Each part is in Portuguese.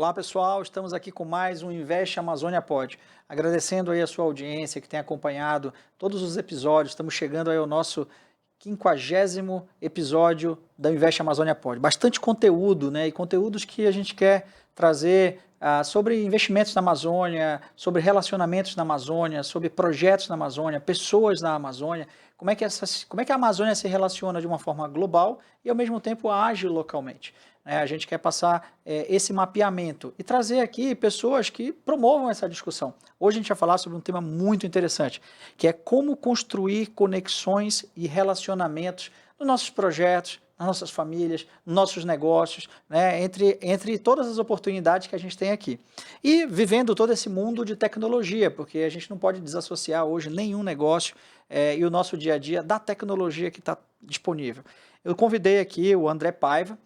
Olá pessoal, estamos aqui com mais um Investe Amazônia Pod. Agradecendo aí a sua audiência que tem acompanhado todos os episódios, estamos chegando aí ao nosso 50º episódio da Investe Amazônia Pod. Bastante conteúdo, né? E conteúdos que a gente quer trazer sobre investimentos na Amazônia, sobre relacionamentos na Amazônia, sobre projetos na Amazônia, pessoas na Amazônia, como é que a Amazônia se relaciona de uma forma global e ao mesmo tempo age localmente. A gente quer passar esse mapeamento e trazer aqui pessoas que promovam essa discussão. Hoje a gente vai falar sobre um tema muito interessante, que é como construir conexões e relacionamentos nos nossos projetos, nas nossas famílias, nos nossos negócios, né, entre todas as oportunidades que a gente tem aqui. E vivendo todo esse mundo de tecnologia, porque a gente não pode desassociar hoje nenhum negócio e o nosso dia a dia da tecnologia que está disponível. Eu convidei aqui o André Paiva,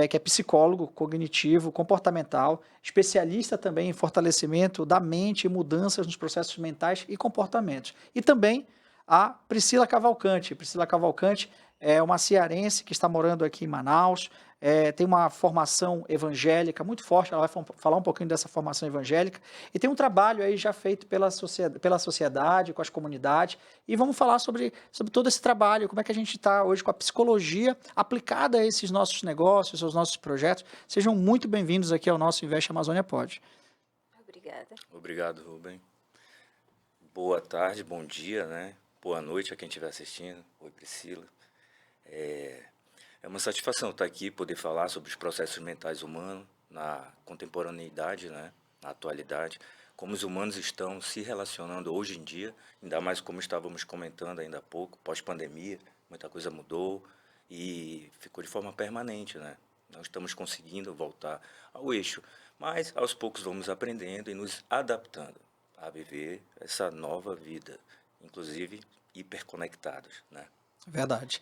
que é psicólogo cognitivo, comportamental, especialista também em fortalecimento da mente e mudanças nos processos mentais e comportamentos. E também a Priscila Cavalcante. Priscila Cavalcante é uma cearense que está morando aqui em Manaus, tem uma formação evangélica muito forte, ela vai falar um pouquinho dessa formação evangélica, e tem um trabalho aí já feito pela sociedade, com as comunidades, e vamos falar sobre todo esse trabalho, como é que a gente está hoje com a psicologia aplicada a esses nossos negócios, aos nossos projetos. Sejam muito bem-vindos aqui ao nosso Investe Amazônia Pod. Obrigada. Obrigado, Rubem. Boa tarde, bom dia, né? Boa noite a quem estiver assistindo. Oi, Priscila. É uma satisfação estar aqui, poder falar sobre os processos mentais humanos na contemporaneidade, né? Na atualidade, como os humanos estão se relacionando hoje em dia, ainda mais como estávamos comentando ainda há pouco, pós-pandemia, muita coisa mudou e ficou de forma permanente, né? Não estamos conseguindo voltar ao eixo, mas aos poucos vamos aprendendo e nos adaptando a viver essa nova vida, inclusive hiperconectados, né? Verdade.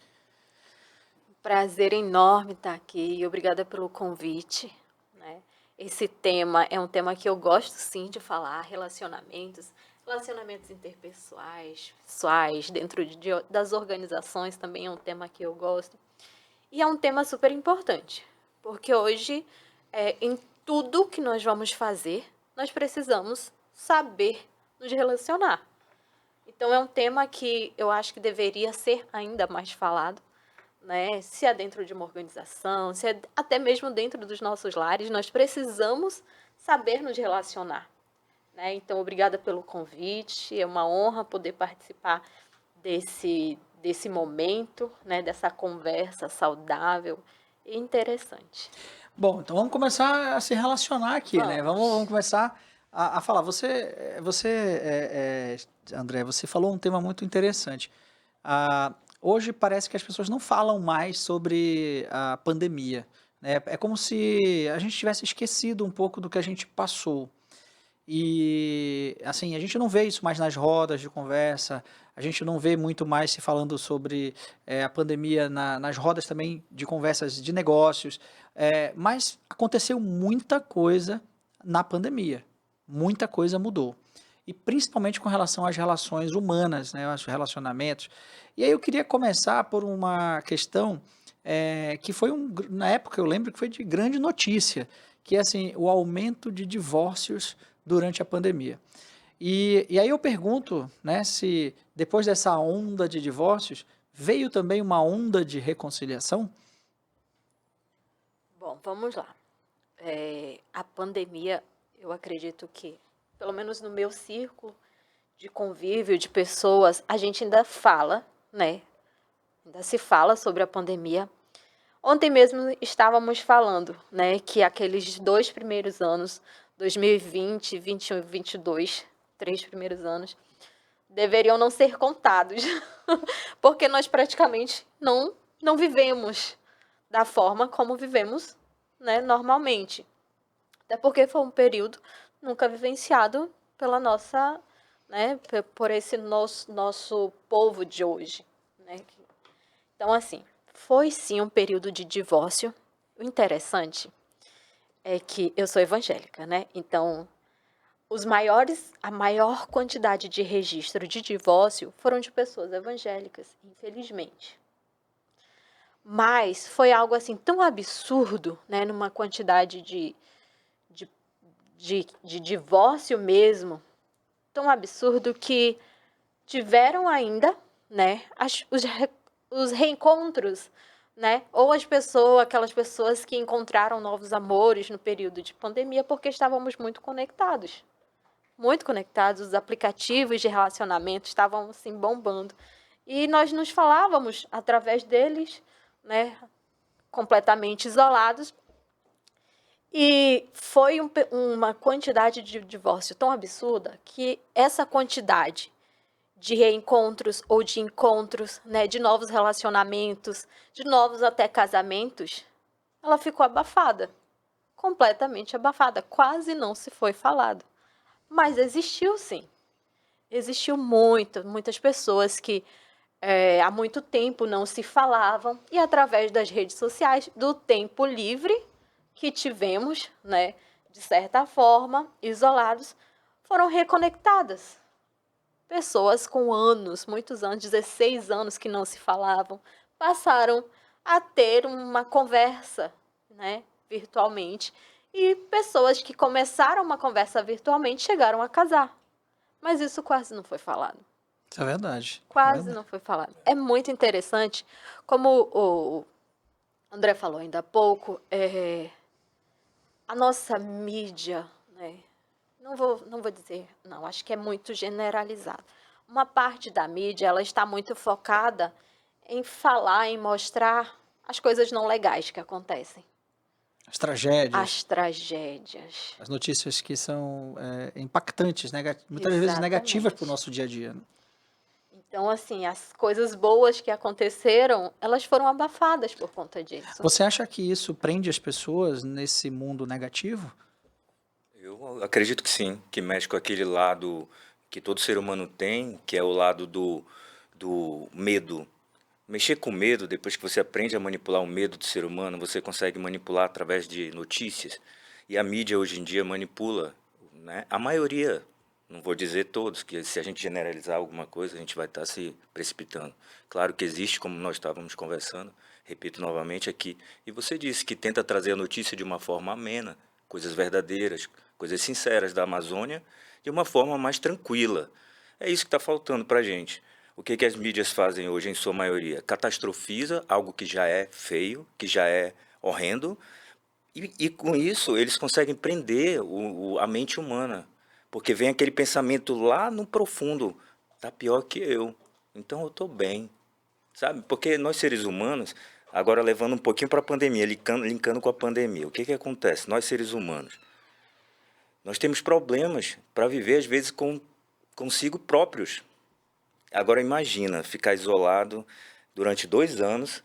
Prazer enorme estar aqui e obrigada pelo convite, né? Esse tema é um tema que eu gosto sim de falar, relacionamentos interpessoais, pessoais, dentro das organizações também é um tema que eu gosto. E é um tema super importante, porque hoje, em tudo que nós vamos fazer, nós precisamos saber nos relacionar. Então, é um tema que eu acho que deveria ser ainda mais falado, né? Se é dentro de uma organização, se é até mesmo dentro dos nossos lares, nós precisamos saber nos relacionar, né? Então, obrigada pelo convite, é uma honra poder participar desse momento, né? Dessa conversa saudável e interessante. Bom, então vamos começar a se relacionar aqui, né? Vamos Vamos. começar a falar. André, você falou um tema muito interessante. Hoje parece que as pessoas não falam mais sobre a pandemia, né? É como se a gente tivesse esquecido um pouco do que a gente passou. E, assim, a gente não vê isso mais nas rodas de conversa, a gente não vê muito mais se falando sobre a pandemia nas rodas também de conversas de negócios, mas aconteceu muita coisa na pandemia, muita coisa mudou. E principalmente com relação às relações humanas, né, aos relacionamentos. E aí eu queria começar por uma questão que foi, na época eu lembro que foi de grande notícia, que é assim, o aumento de divórcios durante a pandemia. E aí eu pergunto, né, se depois dessa onda de divórcios, veio também uma onda de reconciliação? Bom, vamos lá. A pandemia, eu acredito que, pelo menos no meu círculo de convívio de pessoas, a gente ainda fala, né? Ainda se fala sobre a pandemia. Ontem mesmo estávamos falando, né, que aqueles 2 primeiros anos, 2020, 21 e 22, 3 primeiros anos, deveriam não ser contados, porque nós praticamente não vivemos da forma como vivemos, né, normalmente. Até porque foi um período nunca vivenciado pela nossa, né, por esse nosso povo de hoje, né. Então, assim, foi sim um período de divórcio. O interessante é que eu sou evangélica, né? Então, a maior quantidade de registro de divórcio foram de pessoas evangélicas, infelizmente. Mas foi algo assim tão absurdo, né, numa quantidade de de divórcio mesmo, tão absurdo que tiveram ainda, né, os reencontros, né, ou aquelas pessoas que encontraram novos amores no período de pandemia porque estávamos muito conectados, os aplicativos de relacionamento estavam assim bombando e nós nos falávamos através deles, né, completamente isolados. E foi uma quantidade de divórcio tão absurda que essa quantidade de reencontros ou de encontros, né, de novos relacionamentos, de novos até casamentos, ela ficou abafada, completamente abafada, quase não se foi falado. Mas existiu sim, existiu muitas pessoas que há muito tempo não se falavam e através das redes sociais, do tempo livre que tivemos, né, de certa forma, isolados, foram reconectadas. Pessoas com anos, muitos anos, 16 anos que não se falavam, passaram a ter uma conversa, né, virtualmente. E pessoas que começaram uma conversa virtualmente chegaram a casar. Mas isso quase não foi falado. Isso é verdade. Quase não foi falado. É muito interessante, como o André falou ainda há pouco, a nossa mídia, né? Não vou dizer, não, acho que é muito generalizado. Uma parte da mídia, ela está muito focada em falar, em mostrar as coisas não legais que acontecem. As tragédias. As tragédias. As notícias que são impactantes, muitas vezes negativas para o nosso dia a dia. Então, assim, as coisas boas que aconteceram, elas foram abafadas por conta disso. Você acha que isso prende as pessoas nesse mundo negativo? Eu acredito que sim, que mexe com aquele lado que todo ser humano tem, que é o lado do medo. Mexer com medo, depois que você aprende a manipular o medo do ser humano, você consegue manipular através de notícias. E a mídia hoje em dia manipula, né? A maioria, não vou dizer todos, que se a gente generalizar alguma coisa, a gente vai estar se precipitando. Claro que existe, como nós estávamos conversando, repito novamente aqui, e você disse que tenta trazer a notícia de uma forma amena, coisas verdadeiras, coisas sinceras da Amazônia, de uma forma mais tranquila. É isso que está faltando para a gente. O que as mídias fazem hoje, em sua maioria? Catastrofiza algo que já é feio, que já é horrendo, e com isso eles conseguem prender a mente humana, porque vem aquele pensamento lá no profundo, tá pior que eu, então eu estou bem, sabe? Porque nós seres humanos, agora levando um pouquinho para a pandemia, linkando com a pandemia, o que acontece? Nós seres humanos, nós temos problemas para viver às vezes consigo próprios. Agora imagina ficar isolado durante 2 anos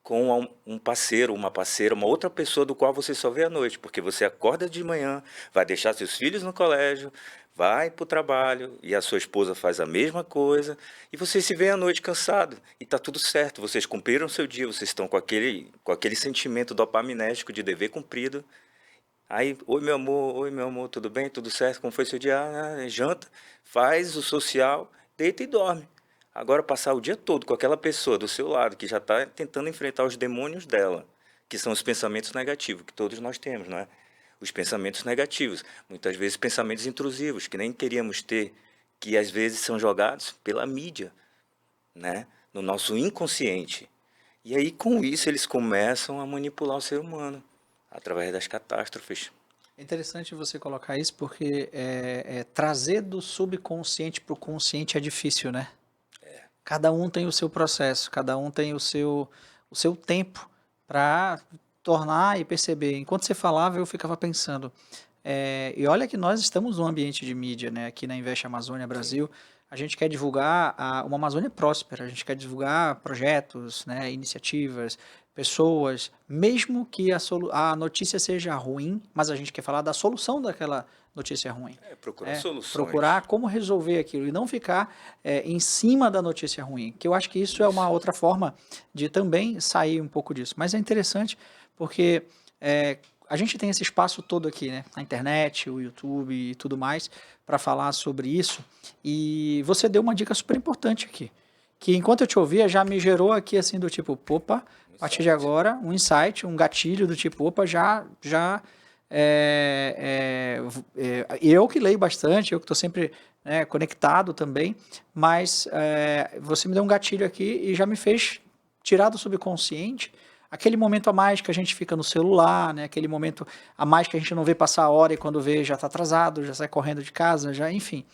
com um parceiro, uma parceira, uma outra pessoa do qual você só vê à noite, porque você acorda de manhã, vai deixar seus filhos no colégio, vai para o trabalho e a sua esposa faz a mesma coisa e você se vê à noite cansado e está tudo certo, vocês cumpriram seu dia, vocês estão com aquele sentimento dopaminérgico de dever cumprido. Aí, oi meu amor, tudo bem, tudo certo, como foi seu dia? Janta, faz o social, deita e dorme. Agora passar o dia todo com aquela pessoa do seu lado que já está tentando enfrentar os demônios dela, que são os pensamentos negativos, que todos nós temos, não é? Os pensamentos negativos, muitas vezes pensamentos intrusivos, que nem queríamos ter, que às vezes são jogados pela mídia, né? No nosso inconsciente. E aí com isso eles começam a manipular o ser humano, através das catástrofes. É interessante você colocar isso porque trazer do subconsciente para o consciente é difícil, né? Cada um tem o seu processo, cada um tem o seu tempo para tornar e perceber. Enquanto você falava, eu ficava pensando. E olha que nós estamos num ambiente de mídia, né? Aqui na Investe Amazônia Brasil, a gente quer divulgar uma Amazônia próspera, a gente quer divulgar projetos, né, iniciativas, pessoas, mesmo que a notícia seja ruim, mas a gente quer falar da solução daquela notícia ruim. Procurar soluções. Procurar como resolver aquilo e não ficar em cima da notícia ruim, que eu acho que isso é uma outra forma de também sair um pouco disso. Mas é interessante porque a gente tem esse espaço todo aqui, né? A internet, o YouTube e tudo mais, para falar sobre isso. E você deu uma dica super importante aqui, que enquanto eu te ouvia, já me gerou aqui assim do tipo, opa, a partir de agora, um insight, um gatilho do tipo, opa, já Eu que leio bastante, eu que estou sempre, né, conectado também, mas você me deu um gatilho aqui e já me fez tirar do subconsciente aquele momento a mais que a gente fica no celular, né, aquele momento a mais que a gente não vê passar a hora e quando vê já está atrasado, já sai correndo de casa, já, enfim.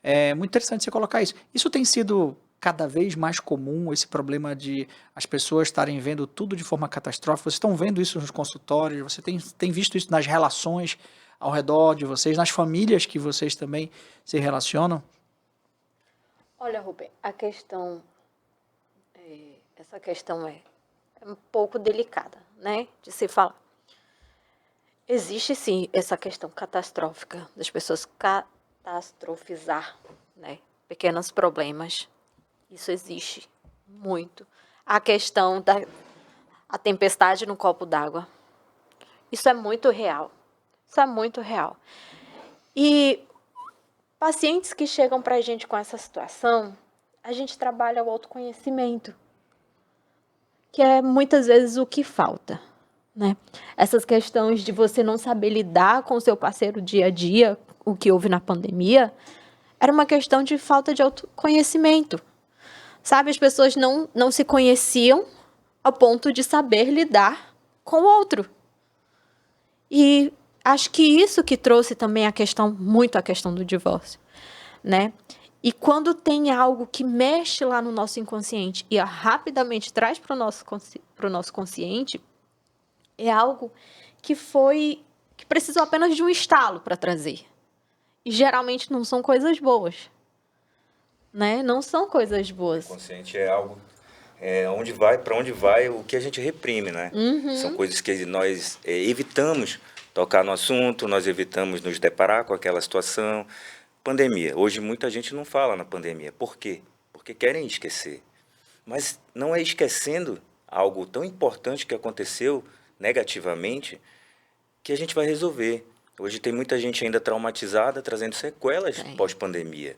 É muito interessante você colocar isso. Isso tem sido cada vez mais comum, esse problema de as pessoas estarem vendo tudo de forma catastrófica. Vocês estão vendo isso nos consultórios, você tem visto isso nas relações ao redor de vocês, nas famílias que vocês também se relacionam? Olha, Rubem, essa questão é um pouco delicada, né, de se falar. Existe, sim, essa questão catastrófica das pessoas catastrofizar, né, pequenos problemas. Isso existe muito. A questão da tempestade no copo d'água. Isso é muito real. Isso é muito real. E pacientes que chegam para a gente com essa situação, a gente trabalha o autoconhecimento, que é muitas vezes o que falta, né? Essas questões de você não saber lidar com o seu parceiro dia a dia, o que houve na pandemia, era uma questão de falta de autoconhecimento. Sabe, as pessoas não se conheciam ao ponto de saber lidar com o outro. E acho que isso que trouxe também muito a questão do divórcio, né? E quando tem algo que mexe lá no nosso inconsciente e rapidamente traz para o nosso consciente, é algo que precisou apenas de um estalo para trazer. E geralmente não são coisas boas. Né? Não são coisas boas. O consciente é algo para onde vai o que a gente reprime, né? São coisas que nós evitamos tocar no assunto, nós evitamos nos deparar com aquela situação. Pandemia. Hoje muita gente não fala na pandemia. Por quê? Porque querem esquecer. Mas não é esquecendo algo tão importante que aconteceu negativamente que a gente vai resolver. Hoje tem muita gente ainda traumatizada, trazendo sequelas pós-pandemia.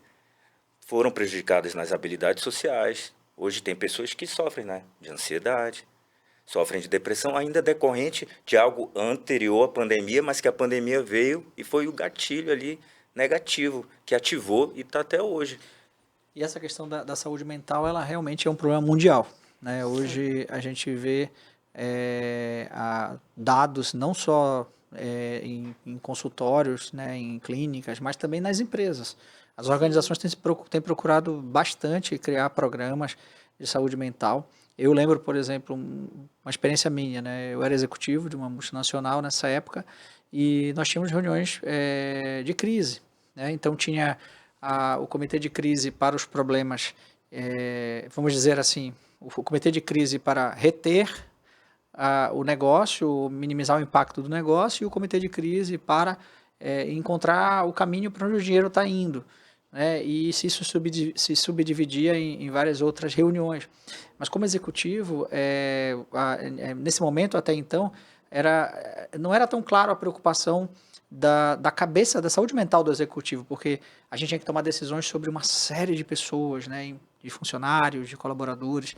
Foram prejudicadas nas habilidades sociais. Hoje tem pessoas que sofrem, né, de ansiedade, sofrem de depressão, ainda decorrente de algo anterior à pandemia, mas que a pandemia veio e foi o gatilho ali negativo, que ativou e está até hoje. E essa questão da saúde mental, ela realmente é um problema mundial, né? Hoje a gente vê dados não só em consultórios, né, em clínicas, mas também nas empresas. As organizações têm procurado bastante criar programas de saúde mental. Eu lembro, por exemplo, uma experiência minha, né? Eu era executivo de uma multinacional nessa época e nós tínhamos reuniões de crise, né? Então tinha o comitê de crise para os problemas, vamos dizer assim, o comitê de crise para reter o negócio, minimizar o impacto do negócio, e o comitê de crise para encontrar o caminho para onde o dinheiro está indo. Né, e isso se subdividia em várias outras reuniões. Mas como executivo, nesse momento até então, não era tão claro a preocupação da cabeça, da saúde mental do executivo, porque a gente tinha que tomar decisões sobre uma série de pessoas, né, de funcionários, de colaboradores.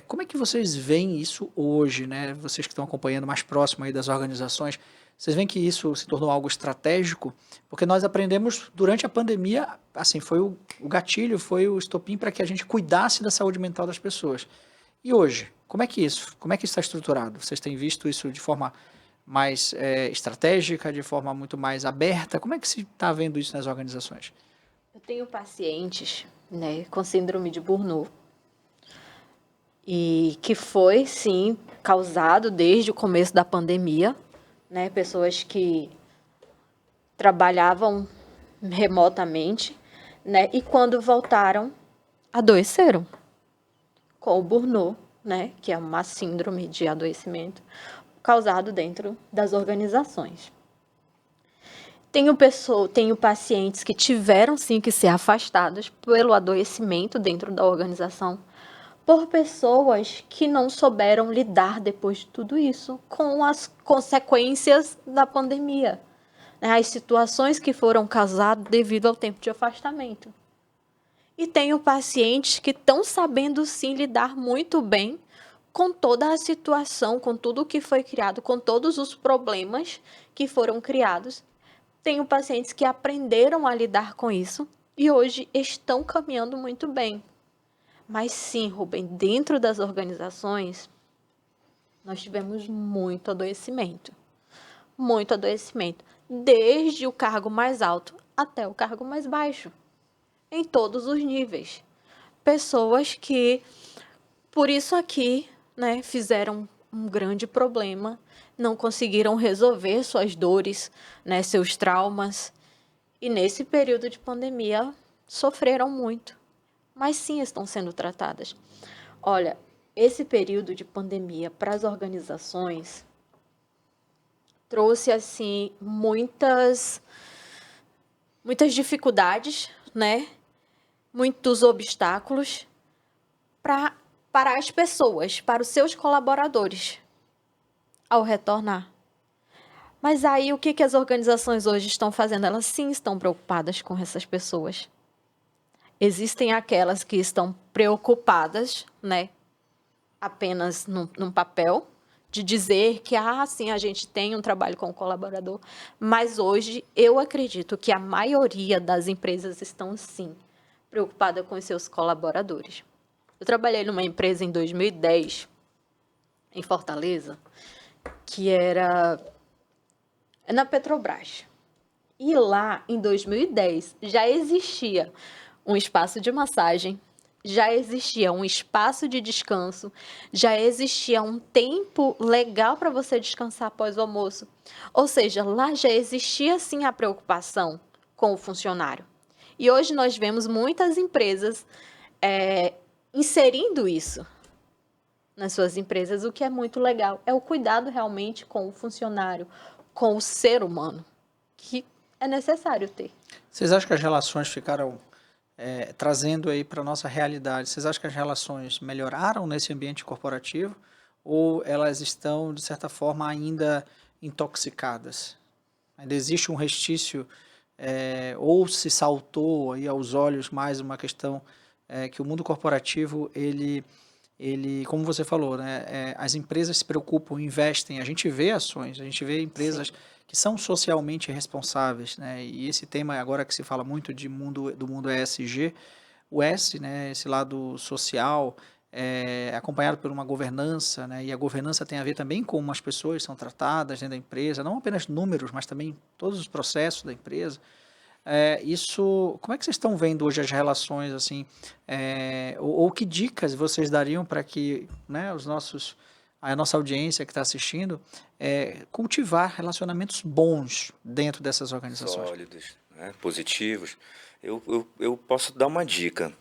Como é que vocês veem isso hoje, né? Vocês que estão acompanhando mais próximo aí das organizações, vocês veem que isso se tornou algo estratégico? Porque nós aprendemos durante a pandemia, assim, foi o gatilho, foi o estopim para que a gente cuidasse da saúde mental das pessoas. E hoje, como é que isso está estruturado? Vocês têm visto isso de forma mais estratégica, de forma muito mais aberta? Como é que se está vendo isso nas organizações? Eu tenho pacientes, né, com síndrome de Burnout, e que foi, sim, causado desde o começo da pandemia, né, pessoas que trabalhavam remotamente, né, e quando voltaram, adoeceram com o burnout, né, que é uma síndrome de adoecimento causado dentro das organizações. Tenho pacientes que tiveram, sim, que ser afastados pelo adoecimento dentro da organização, por pessoas que não souberam lidar depois de tudo isso com as consequências da pandemia, né? As situações que foram causadas devido ao tempo de afastamento. E tenho pacientes que estão sabendo sim lidar muito bem com toda a situação, com tudo que foi criado, com todos os problemas que foram criados. Tenho pacientes que aprenderam a lidar com isso e hoje estão caminhando muito bem. Mas sim, Rubem, dentro das organizações, nós tivemos muito adoecimento. Muito adoecimento. Desde o cargo mais alto até o cargo mais baixo. Em todos os níveis. Pessoas que, por isso aqui, né, fizeram um grande problema, não conseguiram resolver suas dores, né, seus traumas. E nesse período de pandemia, sofreram muito. Mas sim, estão sendo tratadas. Olha, esse período de pandemia para as organizações trouxe, assim, muitas dificuldades, né? Muitos obstáculos para as pessoas, para os seus colaboradores, ao retornar. Mas aí, o que as organizações hoje estão fazendo? Elas sim estão preocupadas com essas pessoas. Existem aquelas que estão preocupadas, né? Apenas num papel, de dizer que, sim, a gente tem um trabalho com o colaborador. Mas hoje, eu acredito que a maioria das empresas estão, sim, preocupada com os seus colaboradores. Eu trabalhei numa empresa em 2010, em Fortaleza, que era na Petrobras. E lá, em 2010, já existia um espaço de massagem, já existia um espaço de descanso, já existia um tempo legal para você descansar após o almoço. Ou seja, lá já existia, sim, a preocupação com o funcionário. E hoje nós vemos muitas empresas inserindo isso nas suas empresas, o que é muito legal. É o cuidado realmente com o funcionário, com o ser humano, que é necessário ter. Vocês acham que as relações ficaram, trazendo aí para a nossa realidade, vocês acham que as relações melhoraram nesse ambiente corporativo ou elas estão, de certa forma, ainda intoxicadas? Ainda existe um restício, ou se saltou aí aos olhos mais uma questão que o mundo corporativo, ele, como você falou, né, as empresas se preocupam, investem, a gente vê ações, a gente vê empresas Sim. que são socialmente responsáveis, né, e esse tema agora que se fala muito do mundo ESG, o S, né, esse lado social, é acompanhado por uma governança, né, e a governança tem a ver também com como as pessoas são tratadas dentro da empresa, não apenas números, mas também todos os processos da empresa. Isso, como é que vocês estão vendo hoje as relações, assim, ou que dicas vocês dariam para que, né, a nossa audiência que está assistindo, cultivar relacionamentos bons dentro dessas organizações? Sólidos, né, positivos. Eu posso dar uma dica.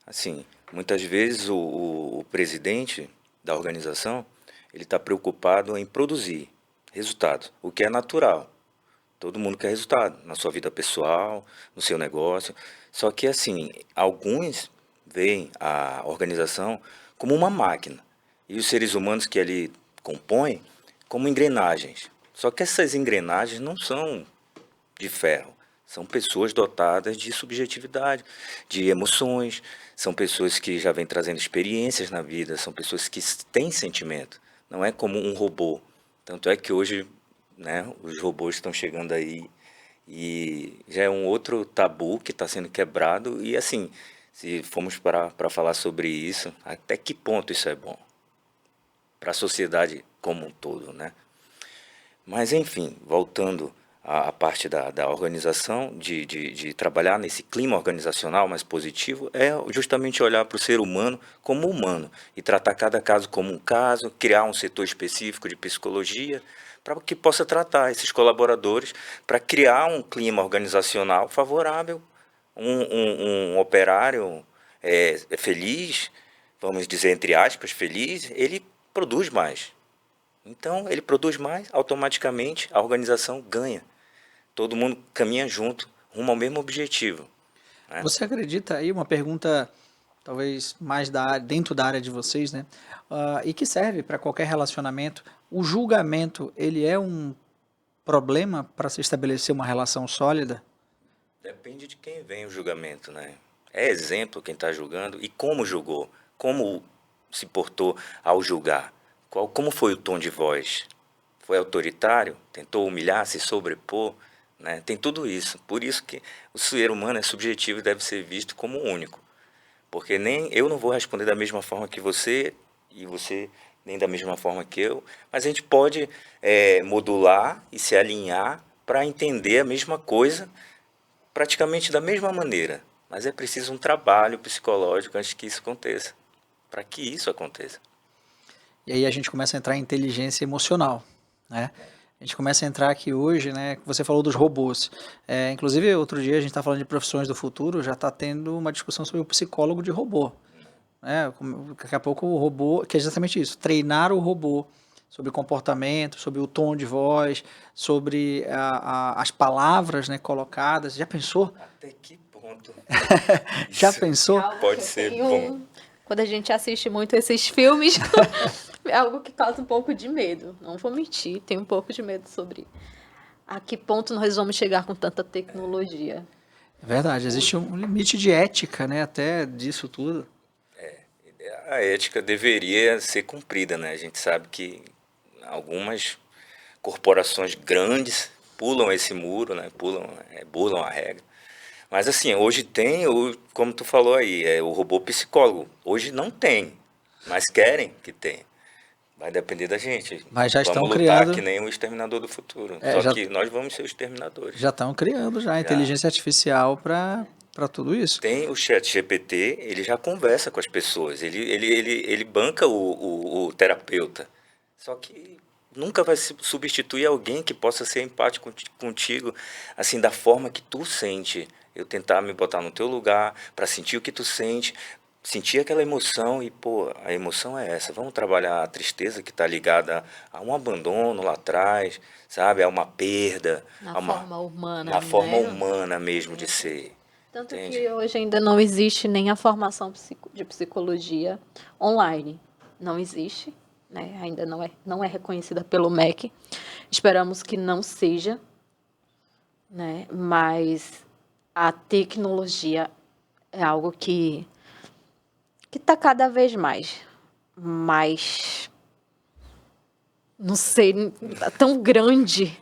Assim, muitas vezes o presidente da organização, ele está preocupado em produzir resultado, o que é natural. Todo mundo quer resultado na sua vida pessoal, no seu negócio. Só que, assim, alguns veem a organização como uma máquina e os seres humanos que ali compõem como engrenagens. Só que essas engrenagens não são de ferro. São pessoas dotadas de subjetividade, de emoções, são pessoas que já vêm trazendo experiências na vida, são pessoas que têm sentimento. Não é como um robô. Tanto é que hoje, né, os robôs estão chegando aí e já é um outro tabu que está sendo quebrado. E assim, se formos para falar sobre isso, até que ponto isso é bom para a sociedade como um todo, né? Mas enfim, voltando à parte da organização, de trabalhar nesse clima organizacional mais positivo, é justamente olhar para o ser humano como humano e tratar cada caso como um caso, criar um setor específico de psicologia para que possa tratar esses colaboradores, para criar um clima organizacional favorável, um operário feliz, vamos dizer entre aspas, feliz, ele produz mais. Então, ele produz mais, automaticamente a organização ganha. Todo mundo caminha junto, rumo ao mesmo objetivo, né? Você acredita aí, uma pergunta talvez mais dentro da área de vocês, né? E que serve para qualquer relacionamento, o julgamento, ele é um problema para se estabelecer uma relação sólida? Depende de quem vem o julgamento, né? É exemplo quem está julgando e como julgou, como se portou ao julgar? Como foi o tom de voz? Foi autoritário? Tentou humilhar, se sobrepor? Né? Tem tudo isso. Por isso que o ser humano é subjetivo e deve ser visto como único. Porque nem eu não vou responder da mesma forma que você, e você nem da mesma forma que eu, mas a gente pode modular e se alinhar para entender a mesma coisa praticamente da mesma maneira. Mas é preciso um trabalho psicológico antes que isso aconteça, para que isso aconteça. E aí a gente começa a entrar em inteligência emocional, né? A gente começa a entrar aqui hoje, né? Você falou dos robôs. Inclusive, outro dia a gente está falando de profissões do futuro, já está tendo uma discussão sobre o psicólogo de robô. Né? Daqui a pouco o robô, que é exatamente isso, treinar o robô sobre comportamento, sobre o tom de voz, sobre as palavras, né, colocadas. Já pensou? Até que ponto? Já pensou? Pode ser bom. Quando a gente assiste muito esses filmes, é algo que causa um pouco de medo. Não vou mentir, tenho um pouco de medo sobre a que ponto nós vamos chegar com tanta tecnologia. É verdade, existe um limite de ética, né, até disso tudo. A ética deveria ser cumprida, né? A gente sabe que algumas corporações grandes pulam esse muro, né? Burlam a regra. Mas assim, hoje tem, como tu falou aí, o robô psicólogo. Hoje não tem, mas querem que tenha. Vai depender da gente. Mas já estão vamos lutar criando... que nem o exterminador do futuro. Que nós vamos ser os exterminadores. Já estão criando já a inteligência artificial para tudo isso. Tem o ChatGPT, ele já conversa com as pessoas, ele banca o terapeuta. Só que nunca vai substituir alguém que possa ser empático contigo, assim, da forma que tu sente. Eu tentar me botar no teu lugar, para sentir o que tu sente, sentir aquela emoção e, pô, a emoção é essa. Vamos trabalhar a tristeza que está ligada a um abandono lá atrás, sabe? A uma perda. Forma humana. Na forma humana mesmo de ser. Tanto Entende? que hoje ainda não existe nem a formação de psicologia online. Não existe, né? Ainda não é reconhecida pelo MEC. Esperamos que não seja, né? Mas a tecnologia é algo que está cada vez mais, não sei, tão grande,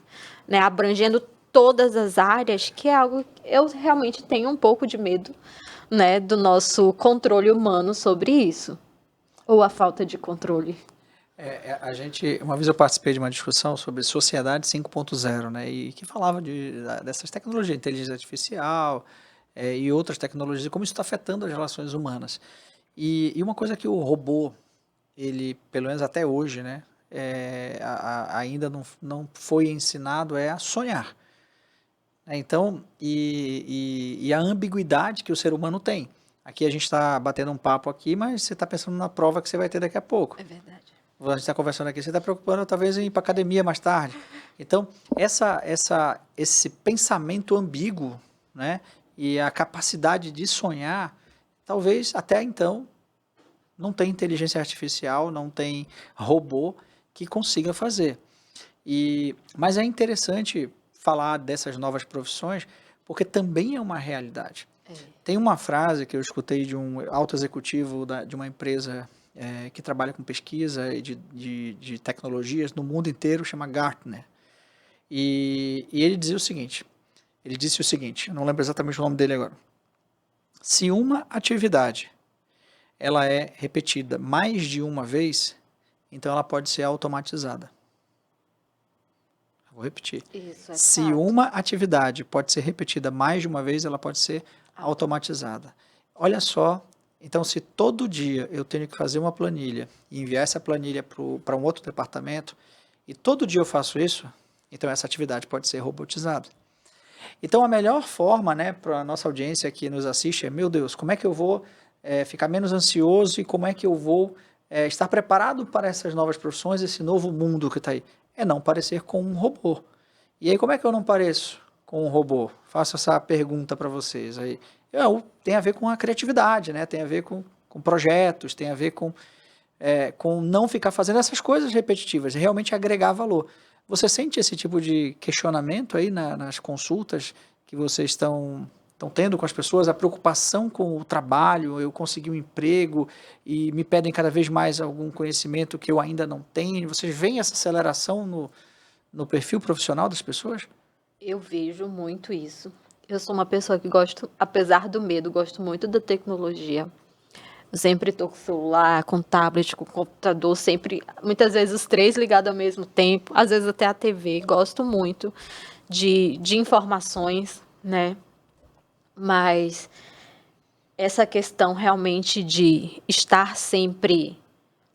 né? Abrangendo todas as áreas, que é algo que eu realmente tenho um pouco de medo, né, do nosso controle humano sobre isso, ou a falta de controle. Uma vez eu participei de uma discussão sobre sociedade 5.0, né, e que falava dessas tecnologias, inteligência artificial e outras tecnologias, e como isso está afetando as relações humanas. E uma coisa que o robô, ele, pelo menos até hoje, né, ainda não foi ensinado é a sonhar. Então, e a ambiguidade que o ser humano tem. Aqui a gente está batendo um papo aqui, mas você está pensando na prova que você vai ter daqui a pouco. É verdade. A gente está conversando aqui, você está preocupando talvez em ir para academia mais tarde. Então, esse pensamento ambíguo, né, e a capacidade de sonhar, talvez até então não tem inteligência artificial, não tem robô que consiga fazer. Mas é interessante falar dessas novas profissões, porque também é uma realidade. Tem uma frase que eu escutei de um alto executivo de uma empresa que trabalha com pesquisa de tecnologias no mundo inteiro, chama Gartner. E ele disse o seguinte, eu não lembro exatamente o nome dele agora. Se uma atividade ela é repetida mais de uma vez, então ela pode ser automatizada. Vou repetir. Se uma atividade pode ser repetida mais de uma vez, ela pode ser automatizada. Olha só, então se todo dia eu tenho que fazer uma planilha e enviar essa planilha para um outro departamento, e todo dia eu faço isso, então essa atividade pode ser robotizada. Então a melhor forma, né, para a nossa audiência que nos assiste é, meu Deus, como é que eu vou ficar menos ansioso e como é que eu vou estar preparado para essas novas profissões, esse novo mundo que está aí? É não parecer com um robô. E aí, como é que eu não pareço com um robô? Faço essa pergunta para vocês aí. Tem a ver com a criatividade, né? Tem a ver com projetos, tem a ver com não ficar fazendo essas coisas repetitivas, realmente agregar valor. Você sente esse tipo de questionamento aí nas consultas que vocês estão estão tendo com as pessoas, a preocupação com o trabalho, eu conseguir um emprego e me pedem cada vez mais algum conhecimento que eu ainda não tenho. Vocês veem essa aceleração no perfil profissional das pessoas? Eu vejo muito isso. Eu sou uma pessoa que gosto, apesar do medo, gosto muito da tecnologia. Eu sempre estou com o celular, com o tablet, com o computador, sempre, muitas vezes os três ligados ao mesmo tempo, às vezes até a TV. Gosto muito de informações, né? Mas essa questão realmente de estar sempre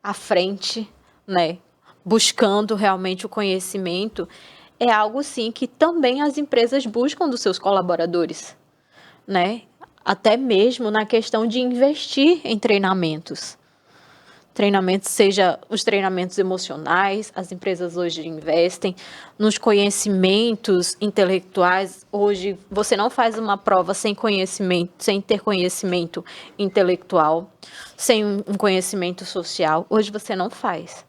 à frente, né? Buscando realmente o conhecimento, é algo sim que também as empresas buscam dos seus colaboradores, né? Até mesmo na questão de investir em treinamentos. Treinamentos, seja os treinamentos emocionais, as empresas hoje investem nos conhecimentos intelectuais. Hoje você não faz uma prova sem conhecimento, sem ter conhecimento intelectual, sem um conhecimento social. Hoje você não faz,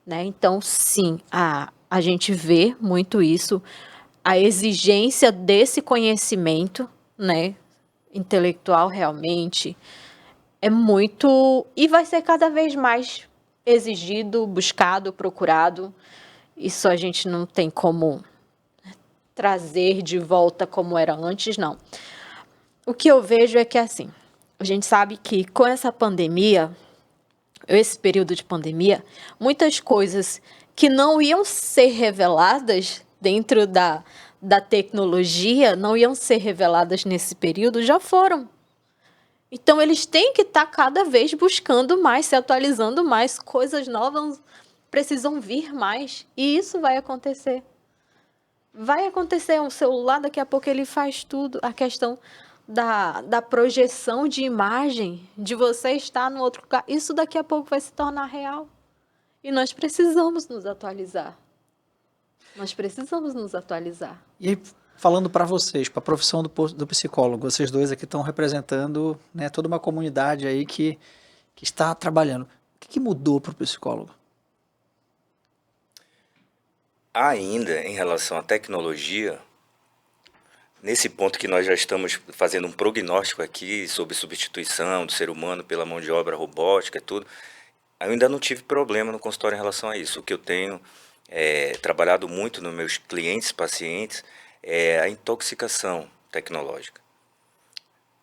né? Então, sim, a gente vê muito isso, a exigência desse conhecimento, né, intelectual realmente é muito, e vai ser cada vez mais exigido, buscado, procurado. Isso a gente não tem como trazer de volta como era antes, não. O que eu vejo é que, assim, a gente sabe que com essa pandemia, esse período de pandemia, muitas coisas que não iam ser reveladas dentro da tecnologia, não iam ser reveladas nesse período, já foram. Então, eles têm que estar cada vez buscando mais, se atualizando mais, coisas novas precisam vir mais, e isso vai acontecer. Vai acontecer, um celular, daqui a pouco ele faz tudo. A questão da projeção de imagem, de você estar no outro lugar, isso daqui a pouco vai se tornar real. E nós precisamos nos atualizar. Nós precisamos nos atualizar. E aí, falando para vocês, para a profissão do psicólogo, vocês dois aqui estão representando, né, toda uma comunidade aí que está trabalhando. O que mudou para o psicólogo? Ainda em relação à tecnologia, nesse ponto que nós já estamos fazendo um prognóstico aqui sobre substituição do ser humano pela mão de obra robótica e tudo, eu ainda não tive problema no consultório em relação a isso. O que eu tenho trabalhado muito nos meus clientes, pacientes, é a intoxicação tecnológica.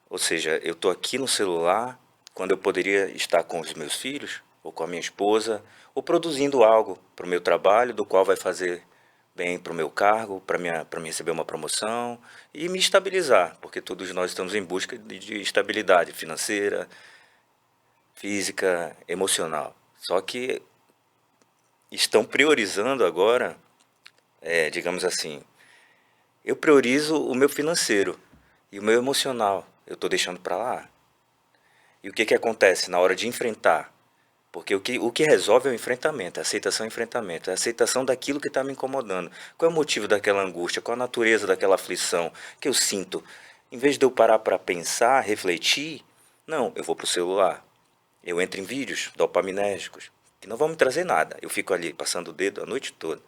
Ou seja, eu estou aqui no celular quando eu poderia estar com os meus filhos, ou com a minha esposa, ou produzindo algo para o meu trabalho, do qual vai fazer bem para o meu cargo, para me receber uma promoção e me estabilizar, porque todos nós estamos em busca de estabilidade financeira, física, emocional. Só que estão priorizando agora, digamos assim, eu priorizo o meu financeiro e o meu emocional, eu estou deixando para lá. E o que acontece na hora de enfrentar? Porque o que resolve é o enfrentamento, a aceitação e enfrentamento, é a aceitação daquilo que está me incomodando. Qual é o motivo daquela angústia? Qual a natureza daquela aflição que eu sinto? Em vez de eu parar para pensar, refletir, não, eu vou para o celular. Eu entro em vídeos dopaminérgicos, que não vão me trazer nada. Eu fico ali passando o dedo a noite toda,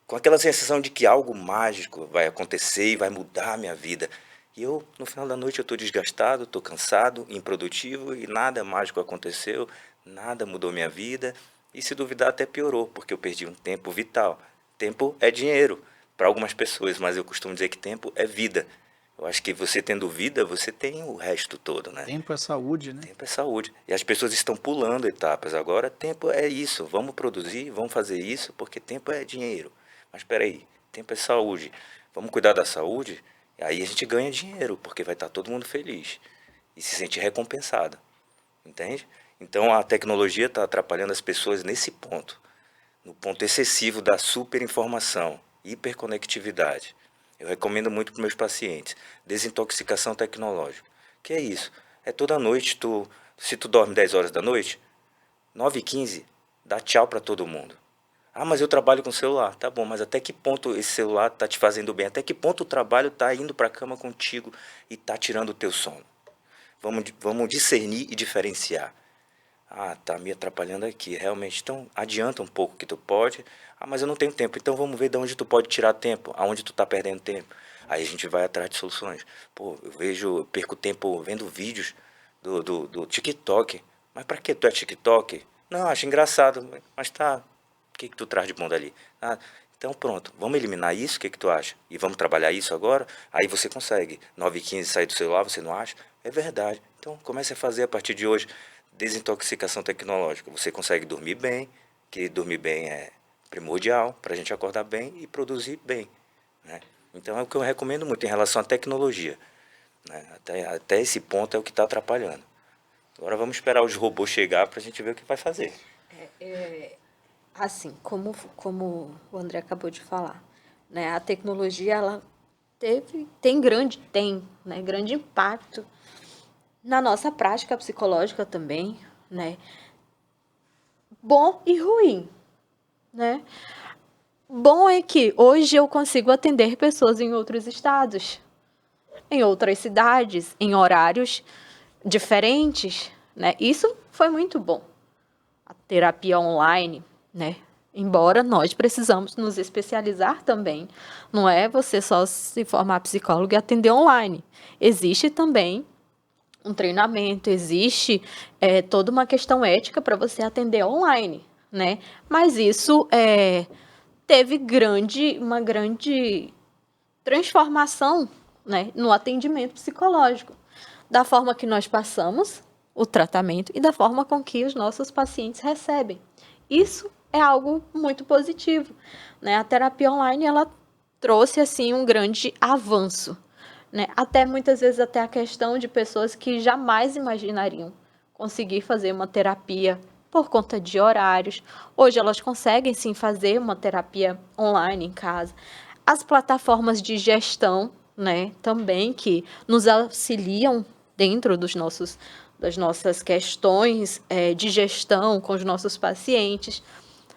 com aquela sensação de que algo mágico vai acontecer e vai mudar a minha vida. E eu, no final da noite, eu estou desgastado, estou cansado, improdutivo e nada mágico aconteceu, nada mudou minha vida e, se duvidar, até piorou, porque eu perdi um tempo vital. Tempo é dinheiro para algumas pessoas, mas eu costumo dizer que tempo é vida. Eu acho que você tendo vida, você tem o resto todo, né? Tempo é saúde, né? Tempo é saúde. E as pessoas estão pulando etapas. Agora, tempo é isso. Vamos produzir, vamos fazer isso, porque tempo é dinheiro. Mas espera aí, tempo é saúde. Vamos cuidar da saúde? E aí a gente ganha dinheiro, porque vai estar todo mundo feliz e se sente recompensado. Entende? Então a tecnologia está atrapalhando as pessoas nesse ponto. No ponto excessivo da superinformação, hiperconectividade. Eu recomendo muito para meus pacientes. Desintoxicação tecnológica. Que é isso? É toda noite, se tu dorme 10 horas da noite, 9h15, dá tchau para todo mundo. Ah, mas eu trabalho com celular. Tá bom, mas até que ponto esse celular está te fazendo bem? Até que ponto o trabalho está indo para a cama contigo e está tirando o teu sono? Vamos discernir e diferenciar. Ah, tá me atrapalhando aqui, realmente. Então, adianta um pouco que tu pode. Ah, mas eu não tenho tempo. Então, vamos ver de onde tu pode tirar tempo. Aonde tu está perdendo tempo. Aí a gente vai atrás de soluções. Pô, eu perco tempo vendo vídeos do TikTok. Mas pra que tu é TikTok? Não, acho engraçado. Mas tá, o que tu traz de bom dali? Ah, então pronto, vamos eliminar isso, o que tu acha? E vamos trabalhar isso agora? Aí você consegue. 9h15 sair do celular, você não acha? É verdade. Então comece a fazer a partir de hoje desintoxicação tecnológica. Você consegue dormir bem, que dormir bem é primordial para a gente acordar bem e produzir bem, né? Então é o que eu recomendo muito em relação à tecnologia, né? Até esse ponto é o que está atrapalhando. Agora vamos esperar os robôs chegar para a gente ver o que vai fazer. Assim, como o André acabou de falar, né? A tecnologia, ela tem grande impacto na nossa prática psicológica também, né? Bom e ruim, né? Bom é que hoje eu consigo atender pessoas em outros estados, em outras cidades, em horários diferentes, né? Isso foi muito bom. A terapia online, né? Embora nós precisamos nos especializar também. Não é você só se formar psicólogo e atender online. Existe também um treinamento, existe toda uma questão ética para você atender online, né? Mas isso teve uma grande transformação, né, no atendimento psicológico, da forma que nós passamos o tratamento e da forma com que os nossos pacientes recebem. Isso é algo muito positivo, né? A terapia online, ela trouxe assim um grande avanço, né? Até muitas vezes até a questão de pessoas que jamais imaginariam conseguir fazer uma terapia por conta de horários. Hoje elas conseguem sim fazer uma terapia online em casa. As plataformas de gestão, né, também que nos auxiliam dentro das nossas questões de gestão com os nossos pacientes,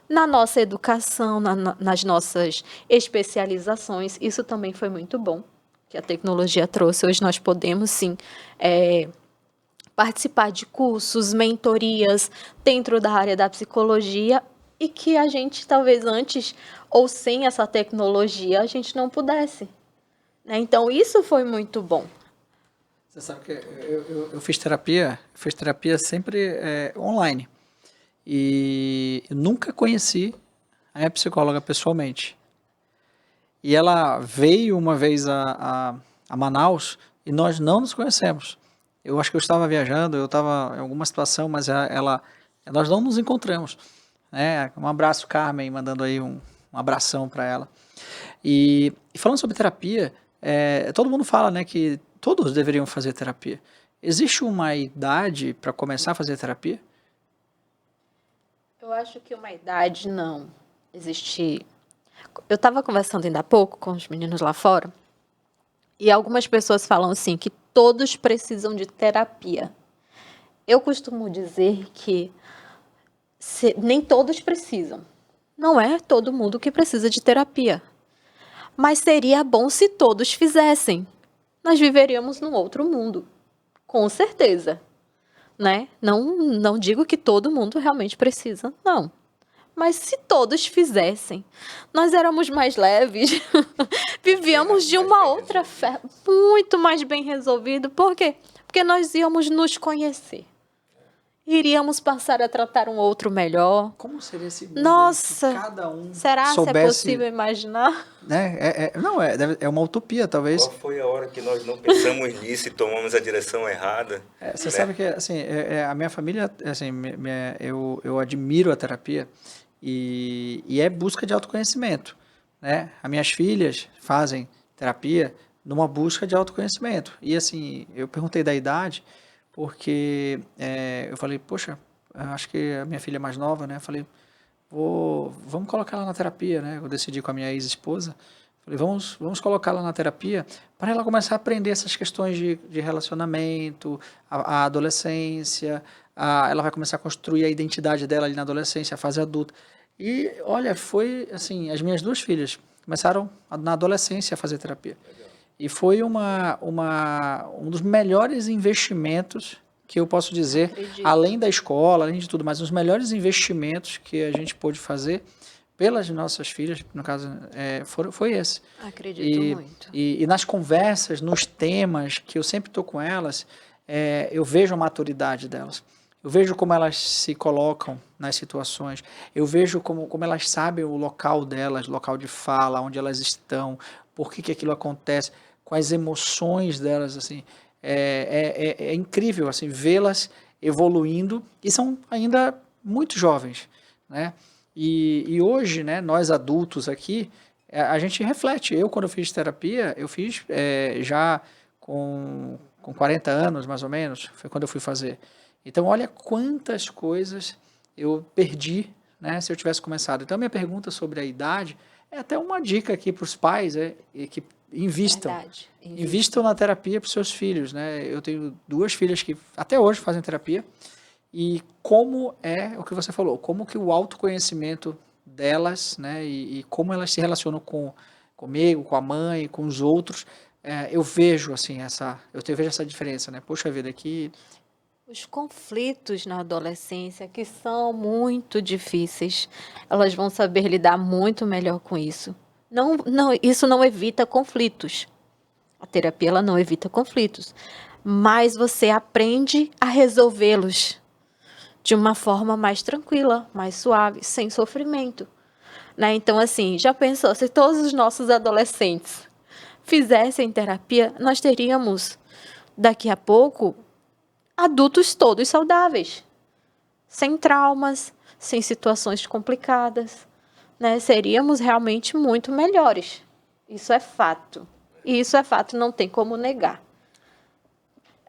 na nossa educação, nas nossas especializações. Isso também foi muito bom que a tecnologia trouxe. Hoje nós podemos, sim, participar de cursos, mentorias dentro da área da psicologia e que a gente, talvez antes ou sem essa tecnologia, a gente não pudesse, né? Então, isso foi muito bom. Você sabe que eu fiz terapia sempre online. E eu nunca conheci a minha psicóloga pessoalmente. E ela veio uma vez a Manaus e nós não nos conhecemos. Eu acho que eu estava viajando, eu estava em alguma situação, mas nós não nos encontramos, né? Um abraço, Carmen, mandando aí um abração para ela. E falando sobre terapia, todo mundo fala, né, que todos deveriam fazer terapia. Existe uma idade para começar a fazer terapia? Eu acho que uma idade não existe. Eu estava conversando ainda há pouco com os meninos lá fora e algumas pessoas falam assim que todos precisam de terapia. Eu costumo dizer que nem todos precisam. Não é todo mundo que precisa de terapia. Mas seria bom se todos fizessem. Nós viveríamos num outro mundo, com certeza, né? Não digo que todo mundo realmente precisa, não. Mas se todos fizessem, nós éramos mais leves, vivíamos de uma outra fé, muito mais bem resolvido. Por quê? Porque nós íamos nos conhecer. Iríamos passar a tratar um outro melhor. Como seria esse mundo Nossa, em que cada um será soubesse, que é possível imaginar? Né? É uma utopia, talvez. Qual foi a hora que nós não pensamos nisso e tomamos a direção errada? Você né? sabe que assim, a minha família, assim, eu admiro a terapia e é busca de autoconhecimento, né? As minhas filhas fazem terapia numa busca de autoconhecimento. E assim, eu perguntei da idade porque eu falei, poxa, acho que a minha filha é mais nova, né? Eu falei, vamos colocar ela na terapia, né? Eu decidi com a minha ex-esposa. Falei, vamos colocá-la na terapia para ela começar a aprender essas questões de relacionamento, a adolescência, ela vai começar a construir a identidade dela ali na adolescência, a fase adulta. E, olha, foi assim, as minhas duas filhas começaram na adolescência a fazer terapia. E foi um dos melhores investimentos que eu posso dizer, Acredito. além da escola, além de tudo, mas os melhores investimentos que a gente pôde fazer pelas nossas filhas, no caso, foi esse. Acredito muito. E nas conversas, nos temas que eu sempre estou com elas, eu vejo a maturidade delas. Eu vejo como elas se colocam nas situações. Eu vejo como elas sabem o local delas, local de fala, onde elas estão, por que aquilo acontece, quais emoções delas, assim. É incrível, assim, vê-las evoluindo, e são ainda muito jovens, né? E hoje, né, nós adultos aqui, a gente reflete. Eu, quando eu fiz terapia, eu fiz já com 40 anos, mais ou menos, foi quando eu fui fazer. Então, olha quantas coisas eu perdi, né, se eu tivesse começado. Então, minha pergunta sobre a idade é até uma dica aqui para os pais, que invistam. Verdade. Invistam na terapia para os seus filhos, né? Eu tenho 2 filhas que até hoje fazem terapia. E como é o que você falou, como que o autoconhecimento delas, né, e como elas se relacionam comigo, com a mãe, com os outros, eu vejo assim vejo essa diferença, né? Poxa vida, aqui Os conflitos na adolescência, que são muito difíceis, elas vão saber lidar muito melhor com isso. Isso não evita conflitos. A terapia ela não evita conflitos, mas você aprende a resolvê-los de uma forma mais tranquila, mais suave, sem sofrimento. Né? Então, assim, já pensou, se todos os nossos adolescentes fizessem terapia, nós teríamos, daqui a pouco, adultos todos saudáveis, sem traumas, sem situações complicadas, né? Seríamos realmente muito melhores. Isso é fato. E isso é fato, não tem como negar.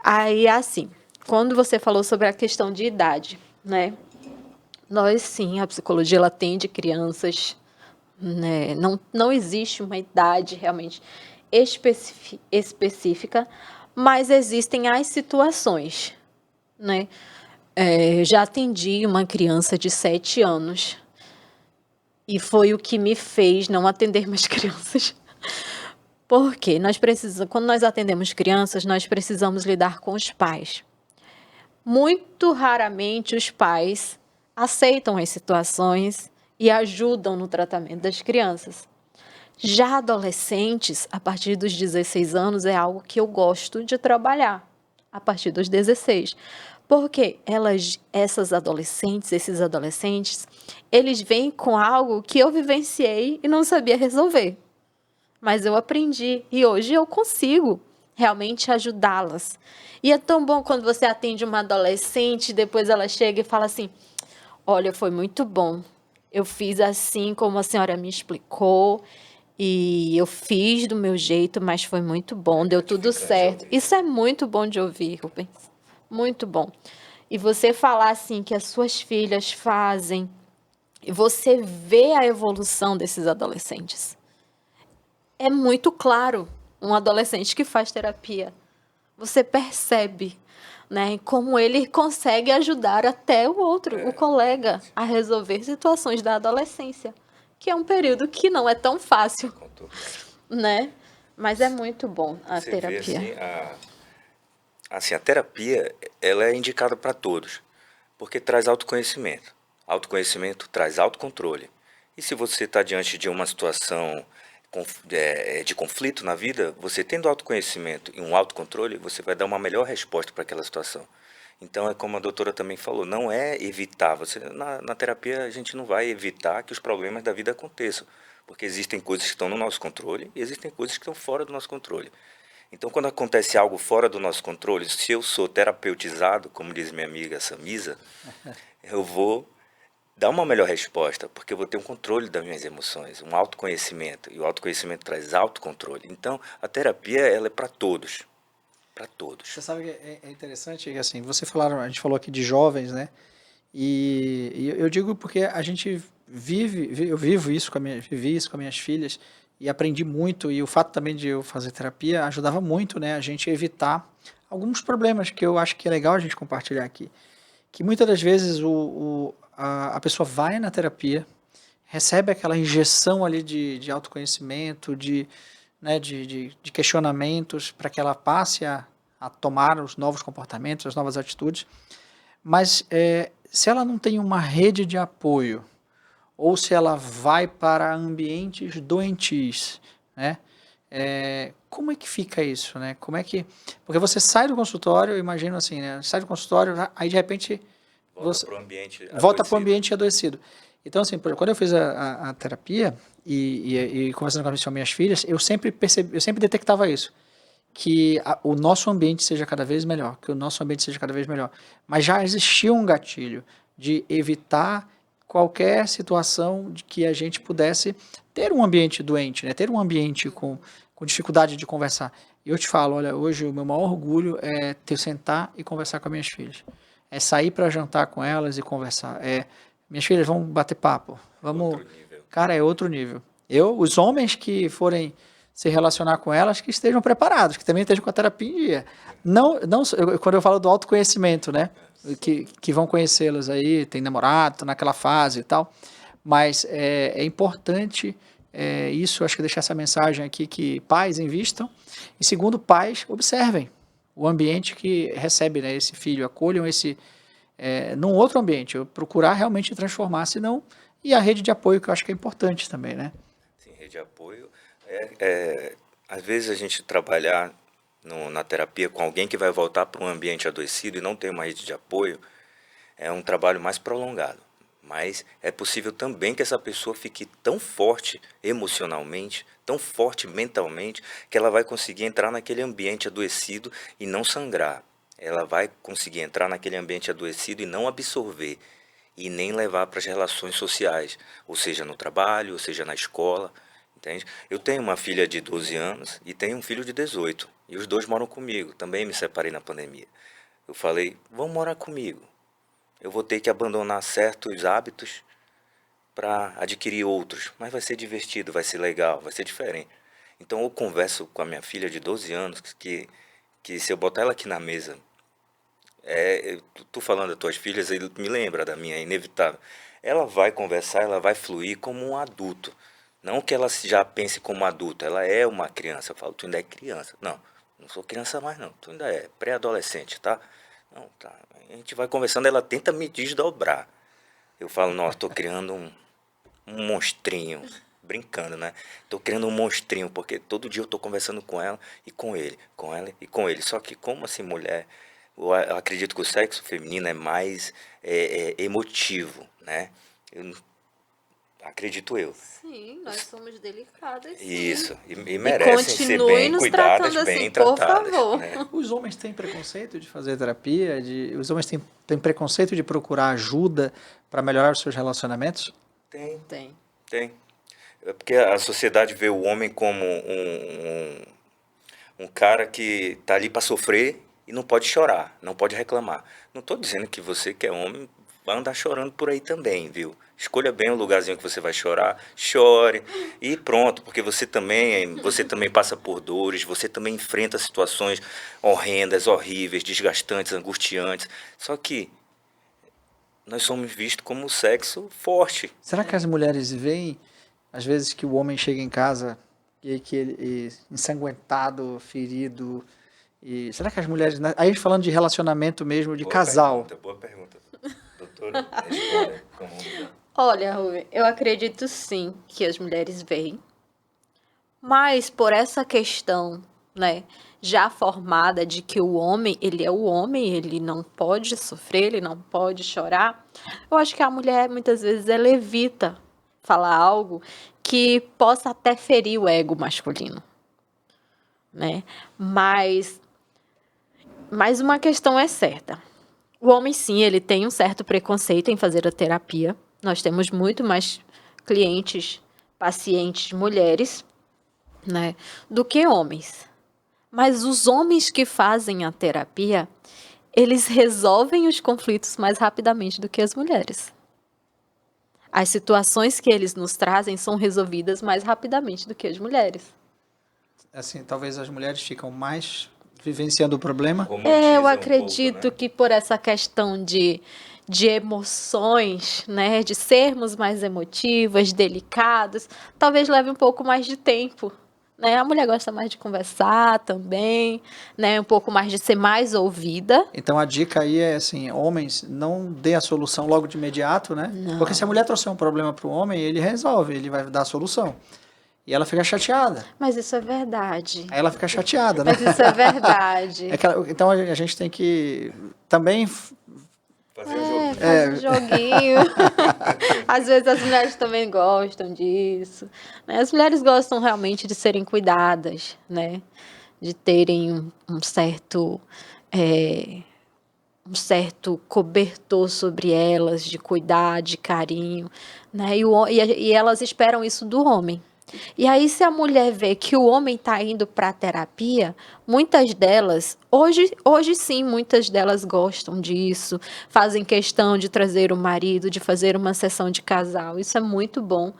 Aí, assim, quando você falou sobre a questão de idade, né? Nós, sim, a psicologia, ela atende crianças, né? Não existe uma idade realmente específica, mas existem as situações, né? Já atendi uma criança de 7 anos e foi o que me fez não atender mais crianças. Porque quando nós atendemos crianças, nós precisamos lidar com os pais. Muito raramente os pais aceitam as situações e ajudam no tratamento das crianças. Já adolescentes, a partir dos 16 anos, é algo que eu gosto de trabalhar, a partir dos 16. Porque esses adolescentes, eles vêm com algo que eu vivenciei e não sabia resolver. Mas eu aprendi e hoje eu consigo realmente ajudá-las. E é tão bom quando você atende uma adolescente, depois ela chega e fala assim, olha, foi muito bom. Eu fiz assim como a senhora me explicou e eu fiz do meu jeito, mas foi muito bom, deu tudo certo. Isso é muito bom de ouvir, Rubens. Muito bom. E você falar assim que as suas filhas fazem, e você vê a evolução desses adolescentes. É muito claro, um adolescente que faz terapia. Você percebe, né, como ele consegue ajudar até o outro, o colega, a resolver situações da adolescência, que é um período que não é tão fácil, né? Mas é muito bom a terapia. Vê, assim, a terapia, ela é indicada para todos, porque traz autoconhecimento. Autoconhecimento traz autocontrole. E se você está diante de uma situação de conflito na vida, você tendo autoconhecimento e um autocontrole, você vai dar uma melhor resposta para aquela situação. Então, é como a doutora também falou, não é evitar. Na terapia, a gente não vai evitar que os problemas da vida aconteçam, porque existem coisas que estão no nosso controle e existem coisas que estão fora do nosso controle. Então, quando acontece algo fora do nosso controle, se eu sou terapeutizado, como diz minha amiga Samisa, eu vou dar uma melhor resposta, porque eu vou ter um controle das minhas emoções, um autoconhecimento, e o autoconhecimento traz autocontrole. Então, a terapia, ela é para todos, para todos. Você sabe que é interessante que assim, a gente falou aqui de jovens, né? E eu digo porque a gente eu vivi isso com as minhas filhas e aprendi muito, e o fato também de eu fazer terapia ajudava muito, né, a gente a evitar alguns problemas que eu acho que é legal a gente compartilhar aqui. Que muitas das vezes a pessoa vai na terapia, recebe aquela injeção ali de autoconhecimento, né, de questionamentos, para que ela passe a tomar os novos comportamentos, as novas atitudes, mas se ela não tem uma rede de apoio, ou se ela vai para ambientes doentios, né? Como é que fica isso, né? Como é que... Porque você sai do consultório, eu imagino assim, né? Sai do consultório, aí de repente Volta você para o ambiente volta para o adoecido. ambiente adoecido. Então, assim, por exemplo, quando eu fiz a terapia e conversando com as minhas filhas, eu sempre percebi, eu sempre detectava isso, que o nosso ambiente seja cada vez melhor, que o nosso ambiente seja cada vez melhor. Mas já existia um gatilho de evitar qualquer situação de que a gente pudesse ter um ambiente doente, né? Ter um ambiente com dificuldade de conversar. E eu te falo, olha, hoje o meu maior orgulho é ter sentar e conversar com as minhas filhas. É sair para jantar com elas e conversar. Minhas filhas vão bater papo. Vamos, Outro nível. cara, é outro nível. Os homens que forem se relacionar com elas, que estejam preparados, que também estejam com a terapia em dia. Não, quando eu falo do autoconhecimento, né? Que vão conhecê-las aí, tem namorado, estão naquela fase e tal. Mas é importante isso, acho que deixar essa mensagem aqui, que pais invistam. E segundo, pais observem o ambiente que recebe, né, esse filho, acolham num outro ambiente, eu procurar realmente transformar, senão, e a rede de apoio, que eu acho que é importante também, né? Sim, rede de apoio. Às vezes a gente trabalhar na terapia com alguém que vai voltar para um ambiente adoecido e não tem uma rede de apoio, é um trabalho mais prolongado. Mas é possível também que essa pessoa fique tão forte emocionalmente, tão forte mentalmente, que ela vai conseguir entrar naquele ambiente adoecido e não sangrar. Ela vai conseguir entrar naquele ambiente adoecido e não absorver, e nem levar para as relações sociais, ou seja, no trabalho, ou seja, na escola, entende? Eu tenho uma filha de 12 anos e tenho um filho de 18, e os dois moram comigo, também me separei na pandemia. Eu falei, vão morar comigo. Eu vou ter que abandonar certos hábitos para adquirir outros, mas vai ser divertido, vai ser legal, vai ser diferente. Então eu converso com a minha filha de 12 anos que se eu botar ela aqui na mesa, tu falando das tuas filhas, ele me lembra da minha, é inevitável. Ela vai conversar, ela vai fluir como um adulto. Não que ela já pense como adulta, ela é uma criança. Eu falo, tu ainda é criança. Não, não sou criança mais não, tu ainda é pré-adolescente, tá? Não, tá. A gente vai conversando, ela tenta me desdobrar. Eu falo, nossa, tô criando um monstrinho, brincando, né? Tô criando um monstrinho, porque todo dia eu tô conversando com ela e com ele, com ela e com ele. Só que como assim, mulher, eu acredito que o sexo feminino é mais emotivo, né? Acredito eu. Sim, nós somos delicadas, sim. Isso, e E merecem ser continue bem nos cuidadas, tratando bem assim, por tratadas, favor. né? Os homens têm preconceito de fazer terapia? Os homens têm preconceito de procurar ajuda para melhorar os seus relacionamentos? Tem, Tem. tem. É porque a sociedade vê o homem como um cara que tá ali para sofrer e não pode chorar, não pode reclamar. Não tô dizendo que você que é homem vai andar chorando por aí também, viu? Escolha bem o lugarzinho que você vai chorar, chore e pronto, porque você também passa por dores, você também enfrenta situações horrendas, horríveis, desgastantes, angustiantes. Só que nós somos vistos como um sexo forte. Será que as mulheres veem, às vezes, que o homem chega em casa que ele ensanguentado, ferido, e será que as mulheres, né, aí falando de relacionamento mesmo, de casal, Boa pergunta. Doutora, responda como Olha, Rubem, eu acredito sim que as mulheres veem, mas por essa questão, né, já formada de que o homem, ele é o homem, ele não pode sofrer, ele não pode chorar, eu acho que a mulher muitas vezes ela evita falar algo que possa até ferir o ego masculino, né? Mas uma questão é certa. O homem, sim, ele tem um certo preconceito em fazer a terapia. Nós temos muito mais clientes, pacientes, mulheres, né, do que homens. Mas os homens que fazem a terapia, eles resolvem os conflitos mais rapidamente do que as mulheres. As situações que eles nos trazem são resolvidas mais rapidamente do que as mulheres. assim, talvez as mulheres ficam mais vivenciando o problema. Eu acredito que por essa questão de emoções, né, de sermos mais emotivas, delicados, talvez leve um pouco mais de tempo, né? A mulher gosta mais de conversar também, né? Um pouco mais de ser mais ouvida. Então a dica aí é assim, homens, não dê a solução logo de imediato, né? Não. Porque se a mulher trouxer um problema para o homem, ele resolve, ele vai dar a solução. E ela fica chateada. Mas isso é verdade. Aí ela fica chateada, né? Mas isso é verdade. Então a gente tem que também Fazer o jogo. Faz um joguinho. Às vezes as mulheres também gostam disso, né? As mulheres gostam realmente de serem cuidadas, né? De terem um certo cobertor sobre elas, de cuidar, de carinho, né? E elas esperam isso do homem. E aí, se a mulher vê que o homem está indo para a terapia, muitas delas, hoje sim, muitas delas gostam disso, fazem questão de trazer o marido, de fazer uma sessão de casal. Isso é muito bom.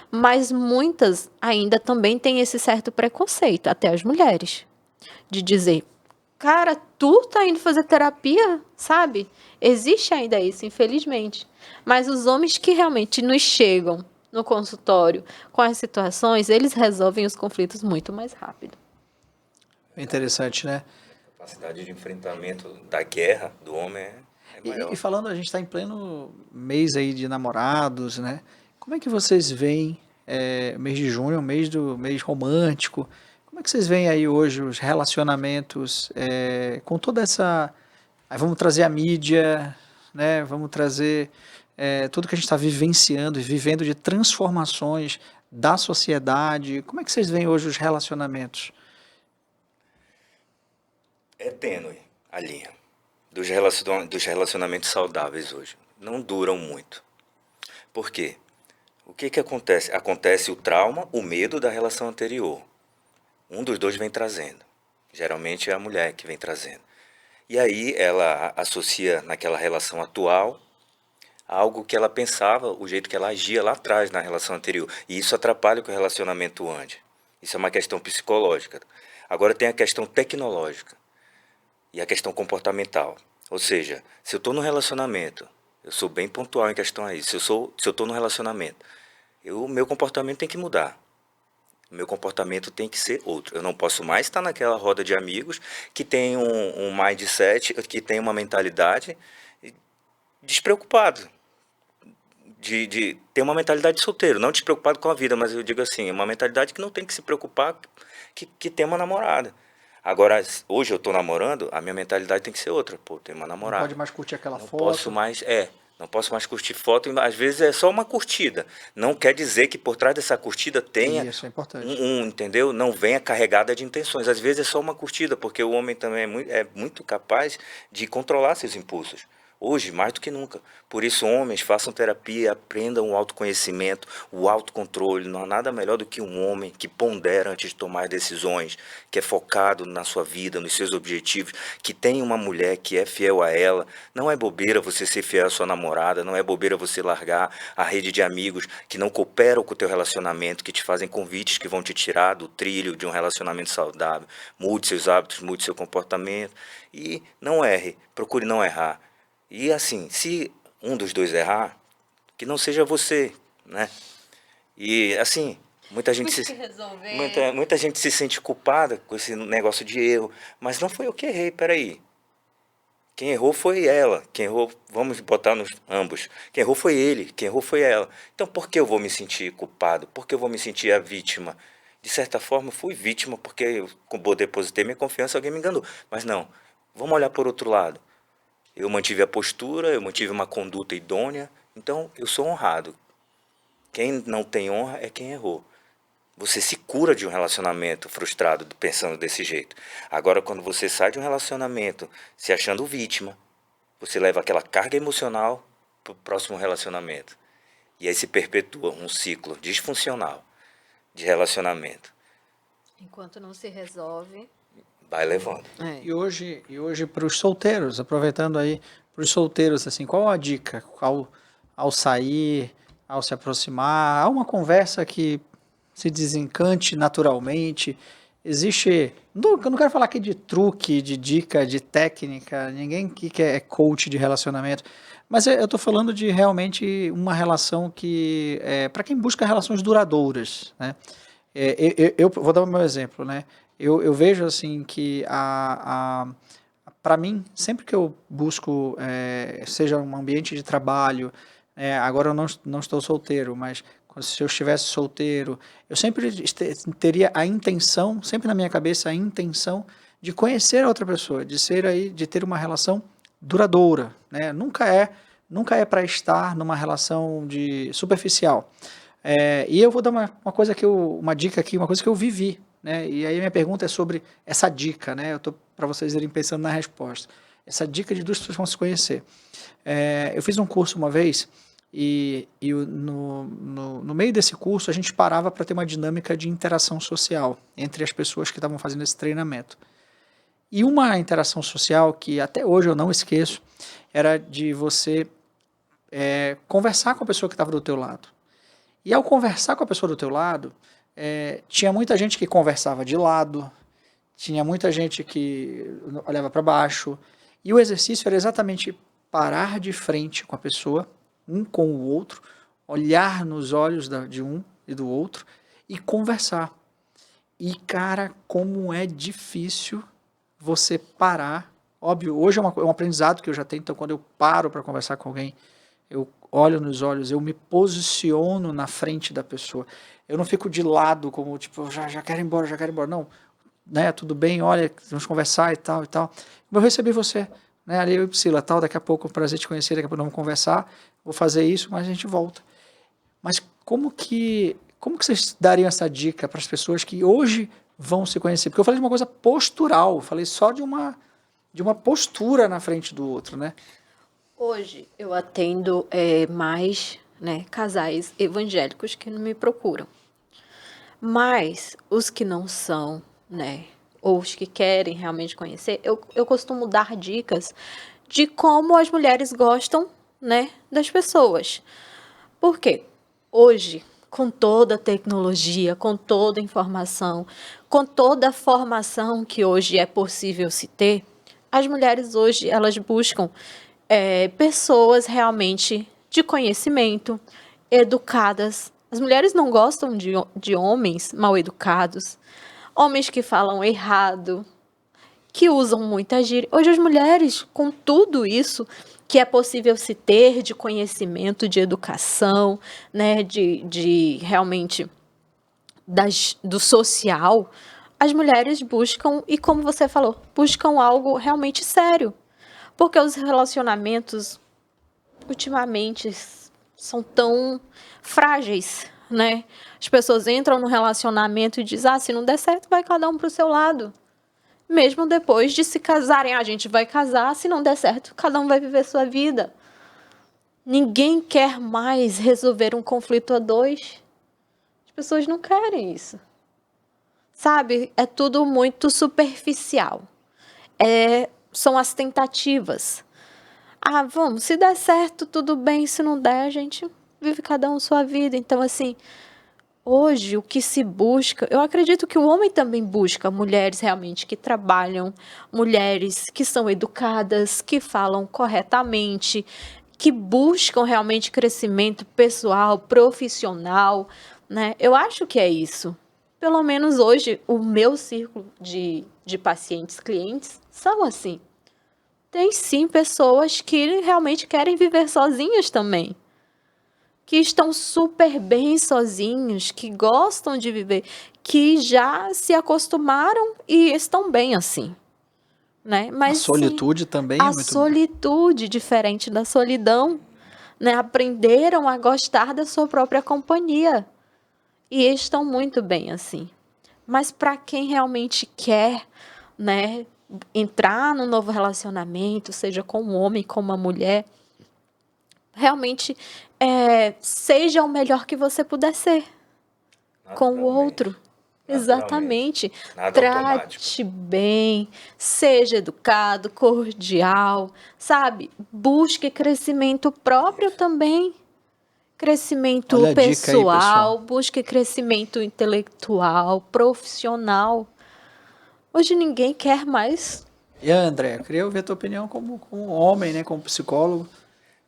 Mas muitas ainda também têm esse certo preconceito, até as mulheres, de dizer, cara, tu tá indo fazer terapia, sabe? Existe ainda isso, infelizmente. Mas os homens que realmente nos chegam no consultório com as situações, eles resolvem os conflitos muito mais rápido. interessante, né? A capacidade de enfrentamento da guerra do homem é maior. E falando, a gente está em pleno mês aí de namorados, né? Como é que vocês veem mês de junho, mês romântico? Como é que vocês veem aí hoje os relacionamentos com toda essa... Aí vamos trazer a mídia, né? Vamos trazer tudo que a gente está vivenciando e vivendo de transformações da sociedade. Como é que vocês veem hoje os relacionamentos? É tênue a linha dos relacionamentos saudáveis hoje. Não duram muito. Por quê? O que acontece? Acontece o trauma, o medo da relação anterior. Um dos dois vem trazendo. Geralmente é a mulher que vem trazendo. E aí ela associa naquela relação atual algo que ela pensava, o jeito que ela agia lá atrás na relação anterior. E isso atrapalha que o relacionamento ande. Isso é uma questão psicológica. Agora tem a questão tecnológica e a questão comportamental. Ou seja, se eu estou no relacionamento, eu sou bem pontual em questão a isso. Se eu estou no relacionamento, meu comportamento tem que mudar. Meu comportamento tem que ser outro. Eu não posso mais estar naquela roda de amigos que tem um mindset, que tem uma mentalidade despreocupado. De ter uma mentalidade de solteiro, não despreocupado com a vida, mas eu digo assim, uma mentalidade que não tem que se preocupar que tem uma namorada. Agora, hoje eu estou namorando, a minha mentalidade tem que ser outra. Pô, tem uma namorada. Não pode mais curtir aquela Não foto. não posso mais curtir foto, às vezes é só uma curtida. Não quer dizer que por trás dessa curtida tenha Isso é importante. entendeu? Não venha carregada de intenções. Às vezes é só uma curtida, porque o homem também é muito capaz de controlar seus impulsos. Hoje, mais do que nunca. Por isso, homens, façam terapia, aprendam o autoconhecimento, o autocontrole. Não há nada melhor do que um homem que pondera antes de tomar decisões, que é focado na sua vida, nos seus objetivos, que tem uma mulher que é fiel a ela. Não é bobeira você ser fiel à sua namorada, não é bobeira você largar a rede de amigos que não cooperam com o teu relacionamento, que te fazem convites que vão te tirar do trilho de um relacionamento saudável. Mude seus hábitos, mude seu comportamento e não erre, procure não errar. E assim, se um dos dois errar, que não seja você, né? E assim, muita gente se sente culpada com esse negócio de erro, mas não foi eu que errei, peraí. Quem errou foi ela, quem errou, vamos botar nos ambos, quem errou foi ele, quem errou foi ela. Então por que eu vou me sentir culpado? Por que eu vou me sentir a vítima? De certa forma, eu fui vítima porque eu depositei minha confiança, alguém me enganou. Mas não, vamos olhar por outro lado. Eu mantive a postura, eu mantive uma conduta idônea, então eu sou honrado. Quem não tem honra é quem errou. Você se cura de um relacionamento frustrado pensando desse jeito. Agora, quando você sai de um relacionamento se achando vítima, você leva aquela carga emocional para o próximo relacionamento. E aí se perpetua um ciclo disfuncional de relacionamento. Enquanto não se resolve... Vai levando. E hoje para os solteiros, aproveitando aí, para os solteiros, assim, qual a dica ao sair, ao se aproximar, há uma conversa que se desencante naturalmente? Existe, eu não quero falar aqui de truque, de dica, de técnica, ninguém que é coach de relacionamento, mas eu estou falando de realmente uma relação que, para quem busca relações duradouras, né? Eu vou dar o meu exemplo, né? Eu vejo assim que para mim, sempre que eu busco, seja um ambiente de trabalho, agora eu não estou solteiro, mas se eu estivesse solteiro, eu sempre teria a intenção, sempre na minha cabeça, a intenção de conhecer a outra pessoa, de ter uma relação duradoura, né? Nunca é para estar numa relação de superficial. E eu vou dar uma coisa uma dica aqui, uma coisa que eu vivi, né? E aí minha pergunta é sobre essa dica, né? Eu tô para vocês irem pensando na resposta. Essa dica de duas pessoas vão se conhecer. Eu fiz um curso uma vez no meio desse curso a gente parava para ter uma dinâmica de interação social entre as pessoas que estavam fazendo esse treinamento. E uma interação social que até hoje eu não esqueço era de você conversar com a pessoa que estava do teu lado. E ao conversar com a pessoa do teu lado, tinha muita gente que conversava de lado, tinha muita gente que olhava para baixo, e o exercício era exatamente parar de frente com a pessoa, um com o outro, olhar nos olhos de um e do outro e conversar. E, cara, como é difícil você parar. Óbvio, hoje é um aprendizado que eu já tenho, então quando eu paro para conversar com alguém, eu olho nos olhos, eu me posiciono na frente da pessoa. Eu não fico de lado, como tipo, já quero ir embora, já quero ir embora. Não, né, tudo bem, olha, vamos conversar e tal e tal. Eu recebi você, né, ali eu e Priscila, tal, daqui a pouco, prazer te conhecer, daqui a pouco vamos conversar, vou fazer isso, mas a gente volta. Mas como que vocês dariam essa dica para as pessoas que hoje vão se conhecer? Porque eu falei de uma coisa postural, eu falei só de uma postura na frente do outro, né? Hoje eu atendo mais, né, casais evangélicos que não me procuram. Mas os que não são, né, ou os que querem realmente conhecer, eu costumo dar dicas de como as mulheres gostam, né, das pessoas. Por quê? Hoje, com toda a tecnologia, com toda a informação, com toda a formação que hoje é possível se ter, as mulheres hoje elas buscam pessoas realmente de conhecimento, educadas. As mulheres não gostam de homens mal educados, homens que falam errado, que usam muita gíria. Hoje as mulheres, com tudo isso que é possível se ter de conhecimento, de educação, né, de realmente do social, as mulheres buscam, e como você falou, buscam algo realmente sério. Porque os relacionamentos, ultimamente, são tão frágeis, né? As pessoas entram no relacionamento e dizem, se não der certo, vai cada um para o seu lado. Mesmo depois de se casarem, a gente vai casar, se não der certo, cada um vai viver sua vida. Ninguém quer mais resolver um conflito a dois. As pessoas não querem isso. Sabe? É tudo muito superficial. São as tentativas. Vamos, se der certo, tudo bem, se não der, a gente vive cada um sua vida. Então, assim, hoje o que se busca, eu acredito que o homem também busca mulheres realmente que trabalham, mulheres que são educadas, que falam corretamente, que buscam realmente crescimento pessoal, profissional, né? Eu acho que é isso. Pelo menos hoje, o meu círculo de pacientes, clientes, são assim. Tem sim pessoas que realmente querem viver sozinhas também. Que estão super bem sozinhos, que gostam de viver, que já se acostumaram e estão bem assim. Né? Mas A solitude também é a muito... solitude, diferente da solidão, né? Aprenderam a gostar da sua própria companhia. E estão muito bem assim. Mas para quem realmente quer, né, entrar num novo relacionamento, seja com um homem, com uma mulher, realmente seja o melhor que você puder ser com o outro. Exatamente. Trate bem, seja educado, cordial, sabe? Busque crescimento próprio também. Crescimento pessoal, busque crescimento intelectual, profissional. Hoje ninguém quer mais. E André, eu queria ouvir a tua opinião como homem, né, como psicólogo.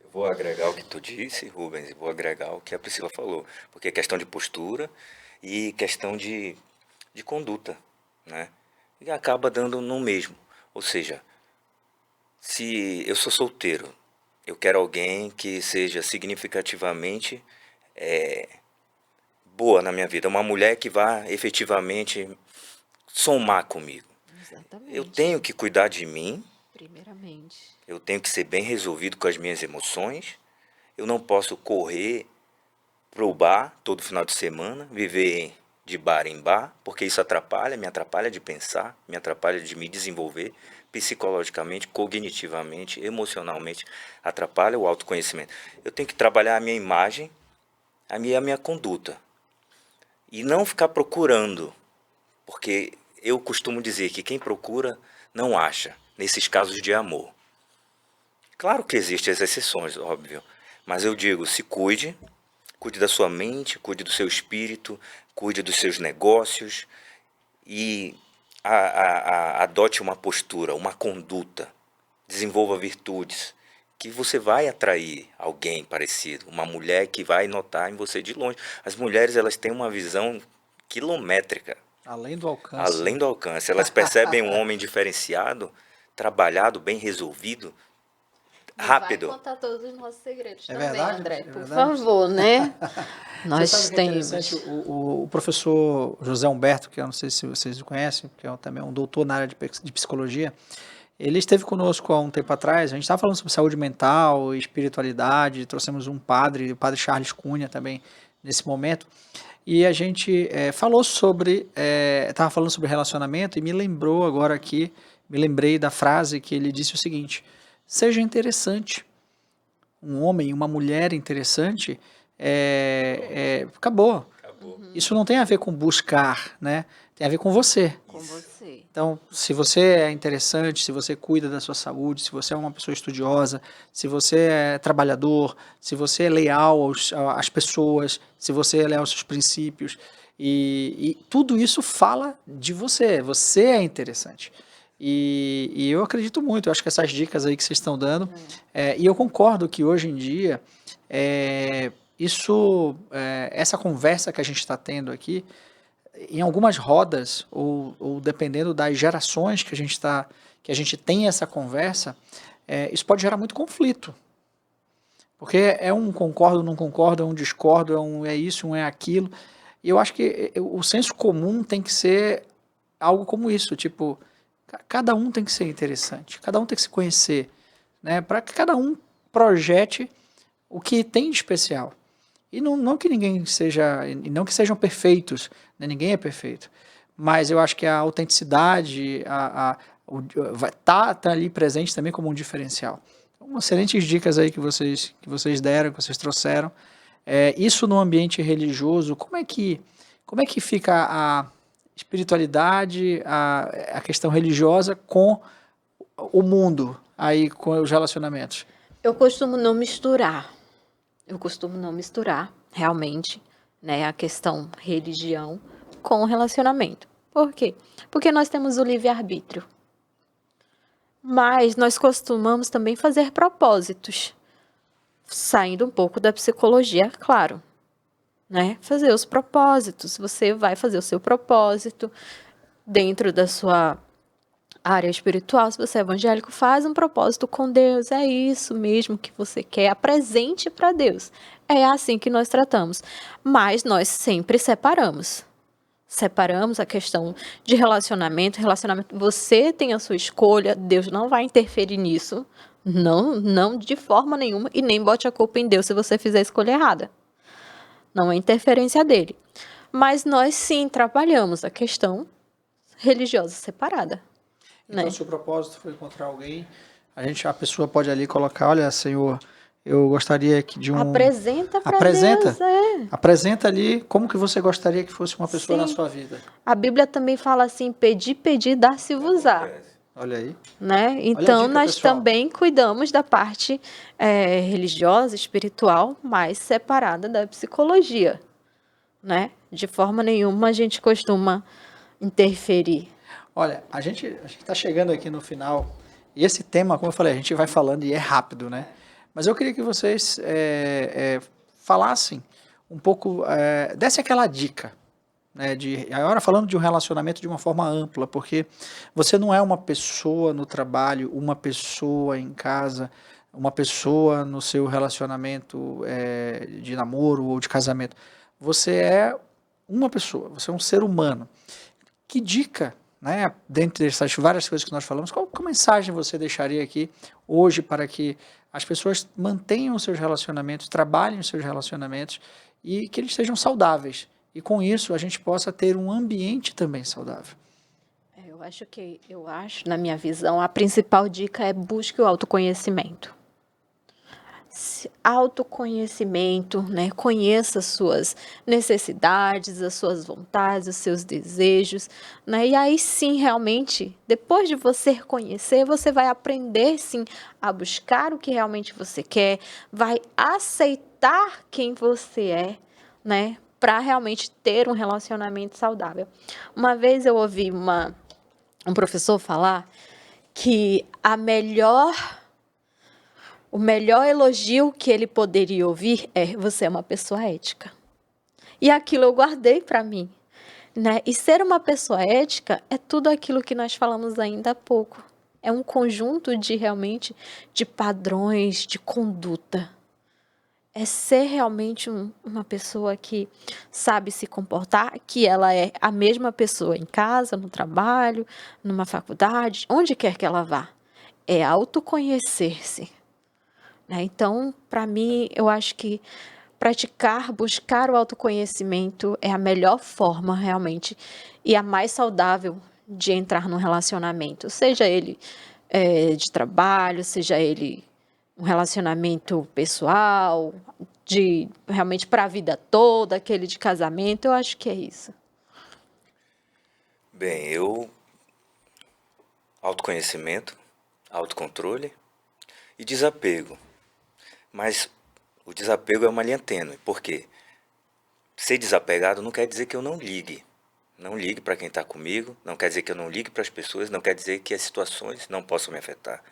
Eu vou agregar o que tu disse, Rubens, e vou agregar o que a Priscila falou. Porque é questão de postura, e questão de conduta, né? E acaba dando no mesmo. Ou seja, se eu sou solteiro, eu quero alguém que seja significativamente boa na minha vida, uma mulher que vá efetivamente somar comigo. Exatamente. Eu tenho que cuidar de mim, Primeiramente. eu tenho que ser bem resolvido com as minhas emoções, eu não posso correr pro bar todo final de semana, viver de bar em bar, porque isso me atrapalha de pensar, me atrapalha de me desenvolver psicologicamente, cognitivamente, emocionalmente, atrapalha o autoconhecimento. Eu tenho que trabalhar a minha imagem, a minha conduta, e não ficar procurando, porque eu costumo dizer que quem procura não acha, nesses casos de amor. Claro que existem as exceções, óbvio, mas eu digo, se cuide, cuide da sua mente, cuide do seu espírito, cuide dos seus negócios e adote uma postura, uma conduta, desenvolva virtudes, que você vai atrair alguém parecido, uma mulher que vai notar em você de longe. As mulheres, elas têm uma visão quilométrica, Além do alcance. além do alcance. Elas percebem um homem diferenciado, trabalhado, bem resolvido, rápido. Vai contar todos os nossos segredos É também, verdade? André, É por verdade? favor, né? Você Nós sabe o que é temos. interessante? O professor José Humberto, que eu não sei se vocês o conhecem, que é também um doutor na área de psicologia, ele esteve conosco há um tempo atrás, a gente estava falando sobre saúde mental, espiritualidade, trouxemos um padre, o padre Charles Cunha também, nesse momento, e a gente falou sobre, estava falando sobre relacionamento e me lembrou agora aqui, me lembrei da frase que ele disse o seguinte: seja interessante. Um homem, uma mulher interessante, acabou. Acabou. Isso não tem a ver com buscar, né? Tem a ver com você. Com você. Então, se você é interessante, se você cuida da sua saúde, se você é uma pessoa estudiosa, se você é trabalhador, se você é leal às pessoas, se você é leal aos seus princípios, e tudo isso fala de você. Você é interessante. E eu acredito muito, eu acho que essas dicas aí que vocês estão dando, e eu concordo que hoje em dia, essa conversa que a gente está tendo aqui, em algumas rodas, ou dependendo das gerações que a gente tem essa conversa, isso pode gerar muito conflito. Porque é um concordo, não concordo, é um discordo, é isso, um é aquilo. E eu acho que o senso comum tem que ser algo como isso, tipo, cada um tem que ser interessante, cada um tem que se conhecer, né, para que cada um projete o que tem de especial. E não que ninguém seja, e não que sejam perfeitos, né? Ninguém é perfeito, mas eu acho que a autenticidade vai tá ali presente também como um diferencial. Então, excelentes dicas aí que vocês deram, que vocês trouxeram. Isso no ambiente religioso, como é que fica a espiritualidade, a questão religiosa com o mundo, aí com os relacionamentos? Eu costumo não misturar. Realmente, né, a questão religião com o relacionamento. Por quê? Porque nós temos o livre-arbítrio. Mas nós costumamos também fazer propósitos, saindo um pouco da psicologia, claro, né? Fazer os propósitos. Você vai fazer o seu propósito dentro da sua área espiritual. Se você é evangélico, faz um propósito com Deus. É isso mesmo que você quer. Apresente para Deus. É assim que nós tratamos. Mas nós sempre separamos. Separamos a questão de relacionamento. Relacionamento, você tem a sua escolha. Deus não vai interferir nisso. Não de forma nenhuma. E nem bote a culpa em Deus se você fizer a escolha errada. Não é interferência dele. Mas nós sim trabalhamos a questão religiosa separada. Então, Né? se o propósito for encontrar alguém, a pessoa pode ali colocar, olha, Senhor, eu gostaria de um... Apresenta para Deus. Apresenta ali como que você gostaria que fosse uma pessoa na Sim. sua vida. A Bíblia também fala assim, pedir, dar-se-vos-á. Olha aí. Né? Então, dica, nós pessoal. também cuidamos da parte religiosa, espiritual, mais separada da psicologia. Né? De forma nenhuma a gente costuma interferir. Olha, a gente está chegando aqui no final, e esse tema, como eu falei, a gente vai falando e é rápido, né? Mas eu queria que vocês falassem um pouco, desse aquela dica, né, agora falando de um relacionamento de uma forma ampla, porque você não é uma pessoa no trabalho, uma pessoa em casa, uma pessoa no seu relacionamento de namoro ou de casamento. Você é uma pessoa, você é um ser humano. Que dica, né, dentre essas várias coisas que nós falamos, qual mensagem você deixaria aqui hoje para que as pessoas mantenham os seus relacionamentos, trabalhem os seus relacionamentos e que eles sejam saudáveis? E com isso a gente possa ter um ambiente também saudável. Eu acho, na minha visão, a principal dica é busque o autoconhecimento. Autoconhecimento, né? Conheça as suas necessidades, as suas vontades, os seus desejos, né? E aí sim, realmente, depois de você conhecer, você vai aprender sim a buscar o que realmente você quer, vai aceitar quem você é, né? Para realmente ter um relacionamento saudável. Uma vez eu ouvi um professor falar que o melhor elogio que ele poderia ouvir é: você é uma pessoa ética. E aquilo eu guardei para mim, né? E ser uma pessoa ética é tudo aquilo que nós falamos ainda há pouco. É um conjunto realmente de padrões, de conduta. É ser realmente uma pessoa que sabe se comportar, que ela é a mesma pessoa em casa, no trabalho, numa faculdade, onde quer que ela vá. É autoconhecer-se. Né? Então, para mim, eu acho que buscar o autoconhecimento é a melhor forma, realmente, e a mais saudável de entrar num relacionamento. Seja ele de trabalho, seja ele um relacionamento pessoal, realmente para a vida toda, aquele de casamento, eu acho que é isso. Bem, autoconhecimento, autocontrole e desapego. Mas o desapego é uma linha tênue. Por quê? Ser desapegado não quer dizer que eu não ligue. Não ligue para quem está comigo, não quer dizer que eu não ligue para as pessoas, não quer dizer que as situações não possam me afetar.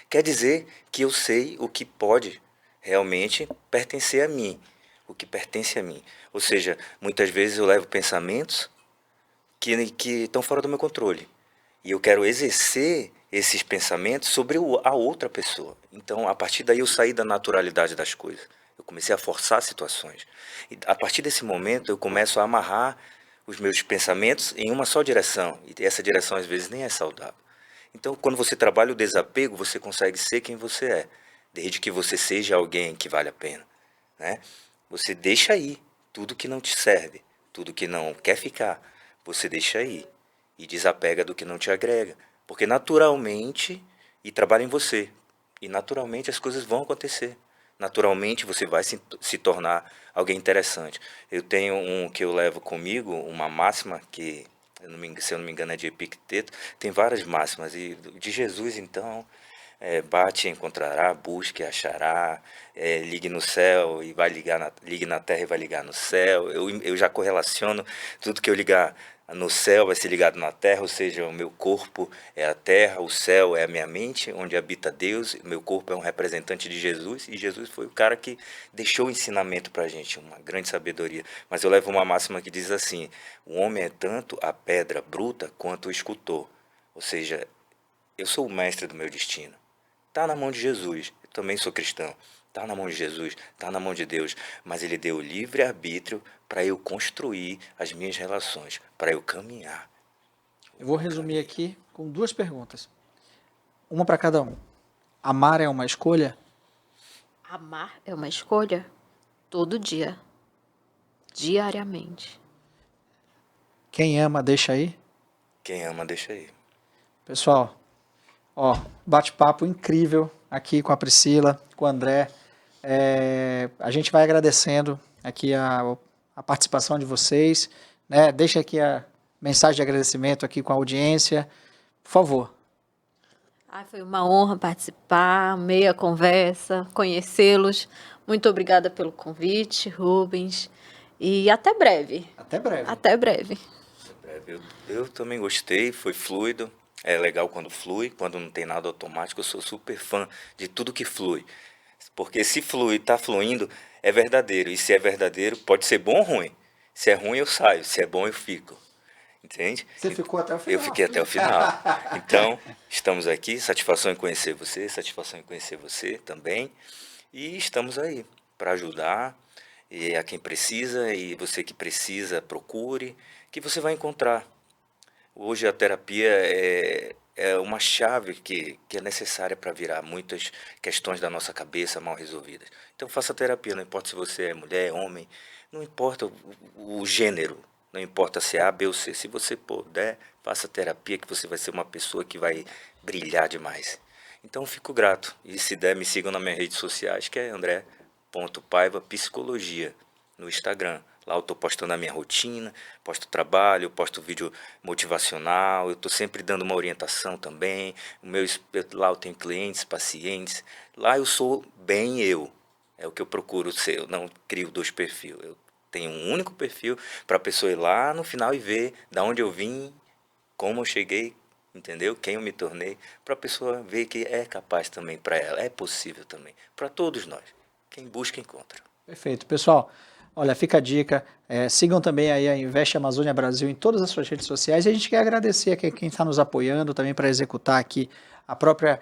Quer dizer que eu sei o que pode realmente pertencer a mim, o que pertence a mim. Ou seja, muitas vezes eu levo pensamentos que estão fora do meu controle. E eu quero exercer esses pensamentos sobre a outra pessoa. Então, a partir daí, eu saí da naturalidade das coisas. Eu comecei a forçar situações. E a partir desse momento, eu começo a amarrar os meus pensamentos em uma só direção. E essa direção, às vezes, nem é saudável. Então, quando você trabalha o desapego, você consegue ser quem você é, desde que você seja alguém que vale a pena, né? Você deixa aí tudo que não te serve, tudo que não quer ficar, você deixa aí e desapega do que não te agrega, porque naturalmente, e trabalha em você, e naturalmente as coisas vão acontecer. Naturalmente você vai se tornar alguém interessante. Eu tenho um que eu levo comigo, uma máxima que, se eu não me engano, é de Epicteto. Tem várias máximas. E de Jesus, então, bate e encontrará, busque e achará, ligue no céu e vai ligue na terra e vai ligar no céu. Eu já correlaciono tudo que eu ligar no céu vai ser ligado na terra, ou seja, o meu corpo é a terra, o céu é a minha mente, onde habita Deus, o meu corpo é um representante de Jesus, e Jesus foi o cara que deixou o ensinamento para a gente, uma grande sabedoria. Mas eu levo uma máxima que diz assim: o homem é tanto a pedra bruta quanto o escultor. Ou seja, eu sou o mestre do meu destino. Está na mão de Jesus, eu também sou cristão. Está na mão de Jesus, está na mão de Deus, mas Ele deu livre-arbítrio para eu construir as minhas relações, para eu caminhar. Eu vou resumir aqui com duas perguntas. Uma para cada um. Amar é uma escolha? Amar é uma escolha todo dia, diariamente. Quem ama, deixa aí? Quem ama, deixa aí. Pessoal, ó, bate-papo incrível aqui com a Priscila, com o André. A gente vai agradecendo aqui a participação de vocês, né? Deixa aqui a mensagem de agradecimento aqui com a audiência, por favor. Foi uma honra participar, amei a conversa, conhecê-los. Muito obrigada pelo convite, Rubens. E até breve. Até breve. Até breve. Eu também gostei, foi fluido. É legal quando flui, quando não tem nada automático. Eu sou super fã de tudo que flui. Porque se flui, está fluindo, é verdadeiro. E se é verdadeiro, pode ser bom ou ruim. Se é ruim, eu saio. Se é bom, eu fico. Entende? Você ficou até o final. Eu fiquei até o final. Então, estamos aqui. Satisfação em conhecer você. Satisfação em conhecer você também. E estamos aí para ajudar e a quem precisa. E você que precisa, procure, que você vai encontrar. Hoje a terapia é uma chave que é necessária para virar muitas questões da nossa cabeça mal resolvidas. Então faça terapia, não importa se você é mulher, homem, não importa o gênero, não importa se é A, B ou C. Se você puder, faça terapia que você vai ser uma pessoa que vai brilhar demais. Então fico grato. E se der, me sigam nas minhas redes sociais, que é André.Paiva Psicologia, no Instagram. Lá eu estou postando a minha rotina, posto trabalho, posto vídeo motivacional, eu estou sempre dando uma orientação também. Lá eu tenho clientes, pacientes. Lá eu sou bem eu. É o que eu procuro ser. Eu não crio 2 perfis. Eu tenho um único perfil para a pessoa ir lá no final e ver da onde eu vim, como eu cheguei, entendeu? Quem eu me tornei, para a pessoa ver que é capaz também para ela, é possível também, para todos nós. Quem busca, encontra. Perfeito. Pessoal, olha, fica a dica, sigam também aí a Investe Amazônia Brasil em todas as suas redes sociais, e a gente quer agradecer a quem está nos apoiando também para executar aqui a própria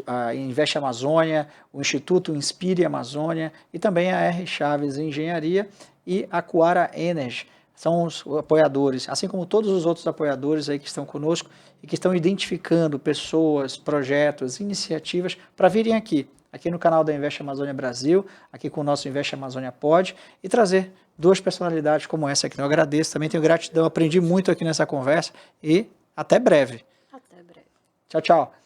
a Investe Amazônia, o Instituto Inspire Amazônia e também a R. Chaves Engenharia e a Coara Energy. São os apoiadores, assim como todos os outros apoiadores aí que estão conosco e que estão identificando pessoas, projetos, iniciativas para virem aqui no canal da Investe Amazônia Brasil, aqui com o nosso Investe Amazônia Pod, e trazer 2 personalidades como essa aqui. Eu agradeço, também tenho gratidão, aprendi muito aqui nessa conversa e até breve. Até breve. Tchau, tchau.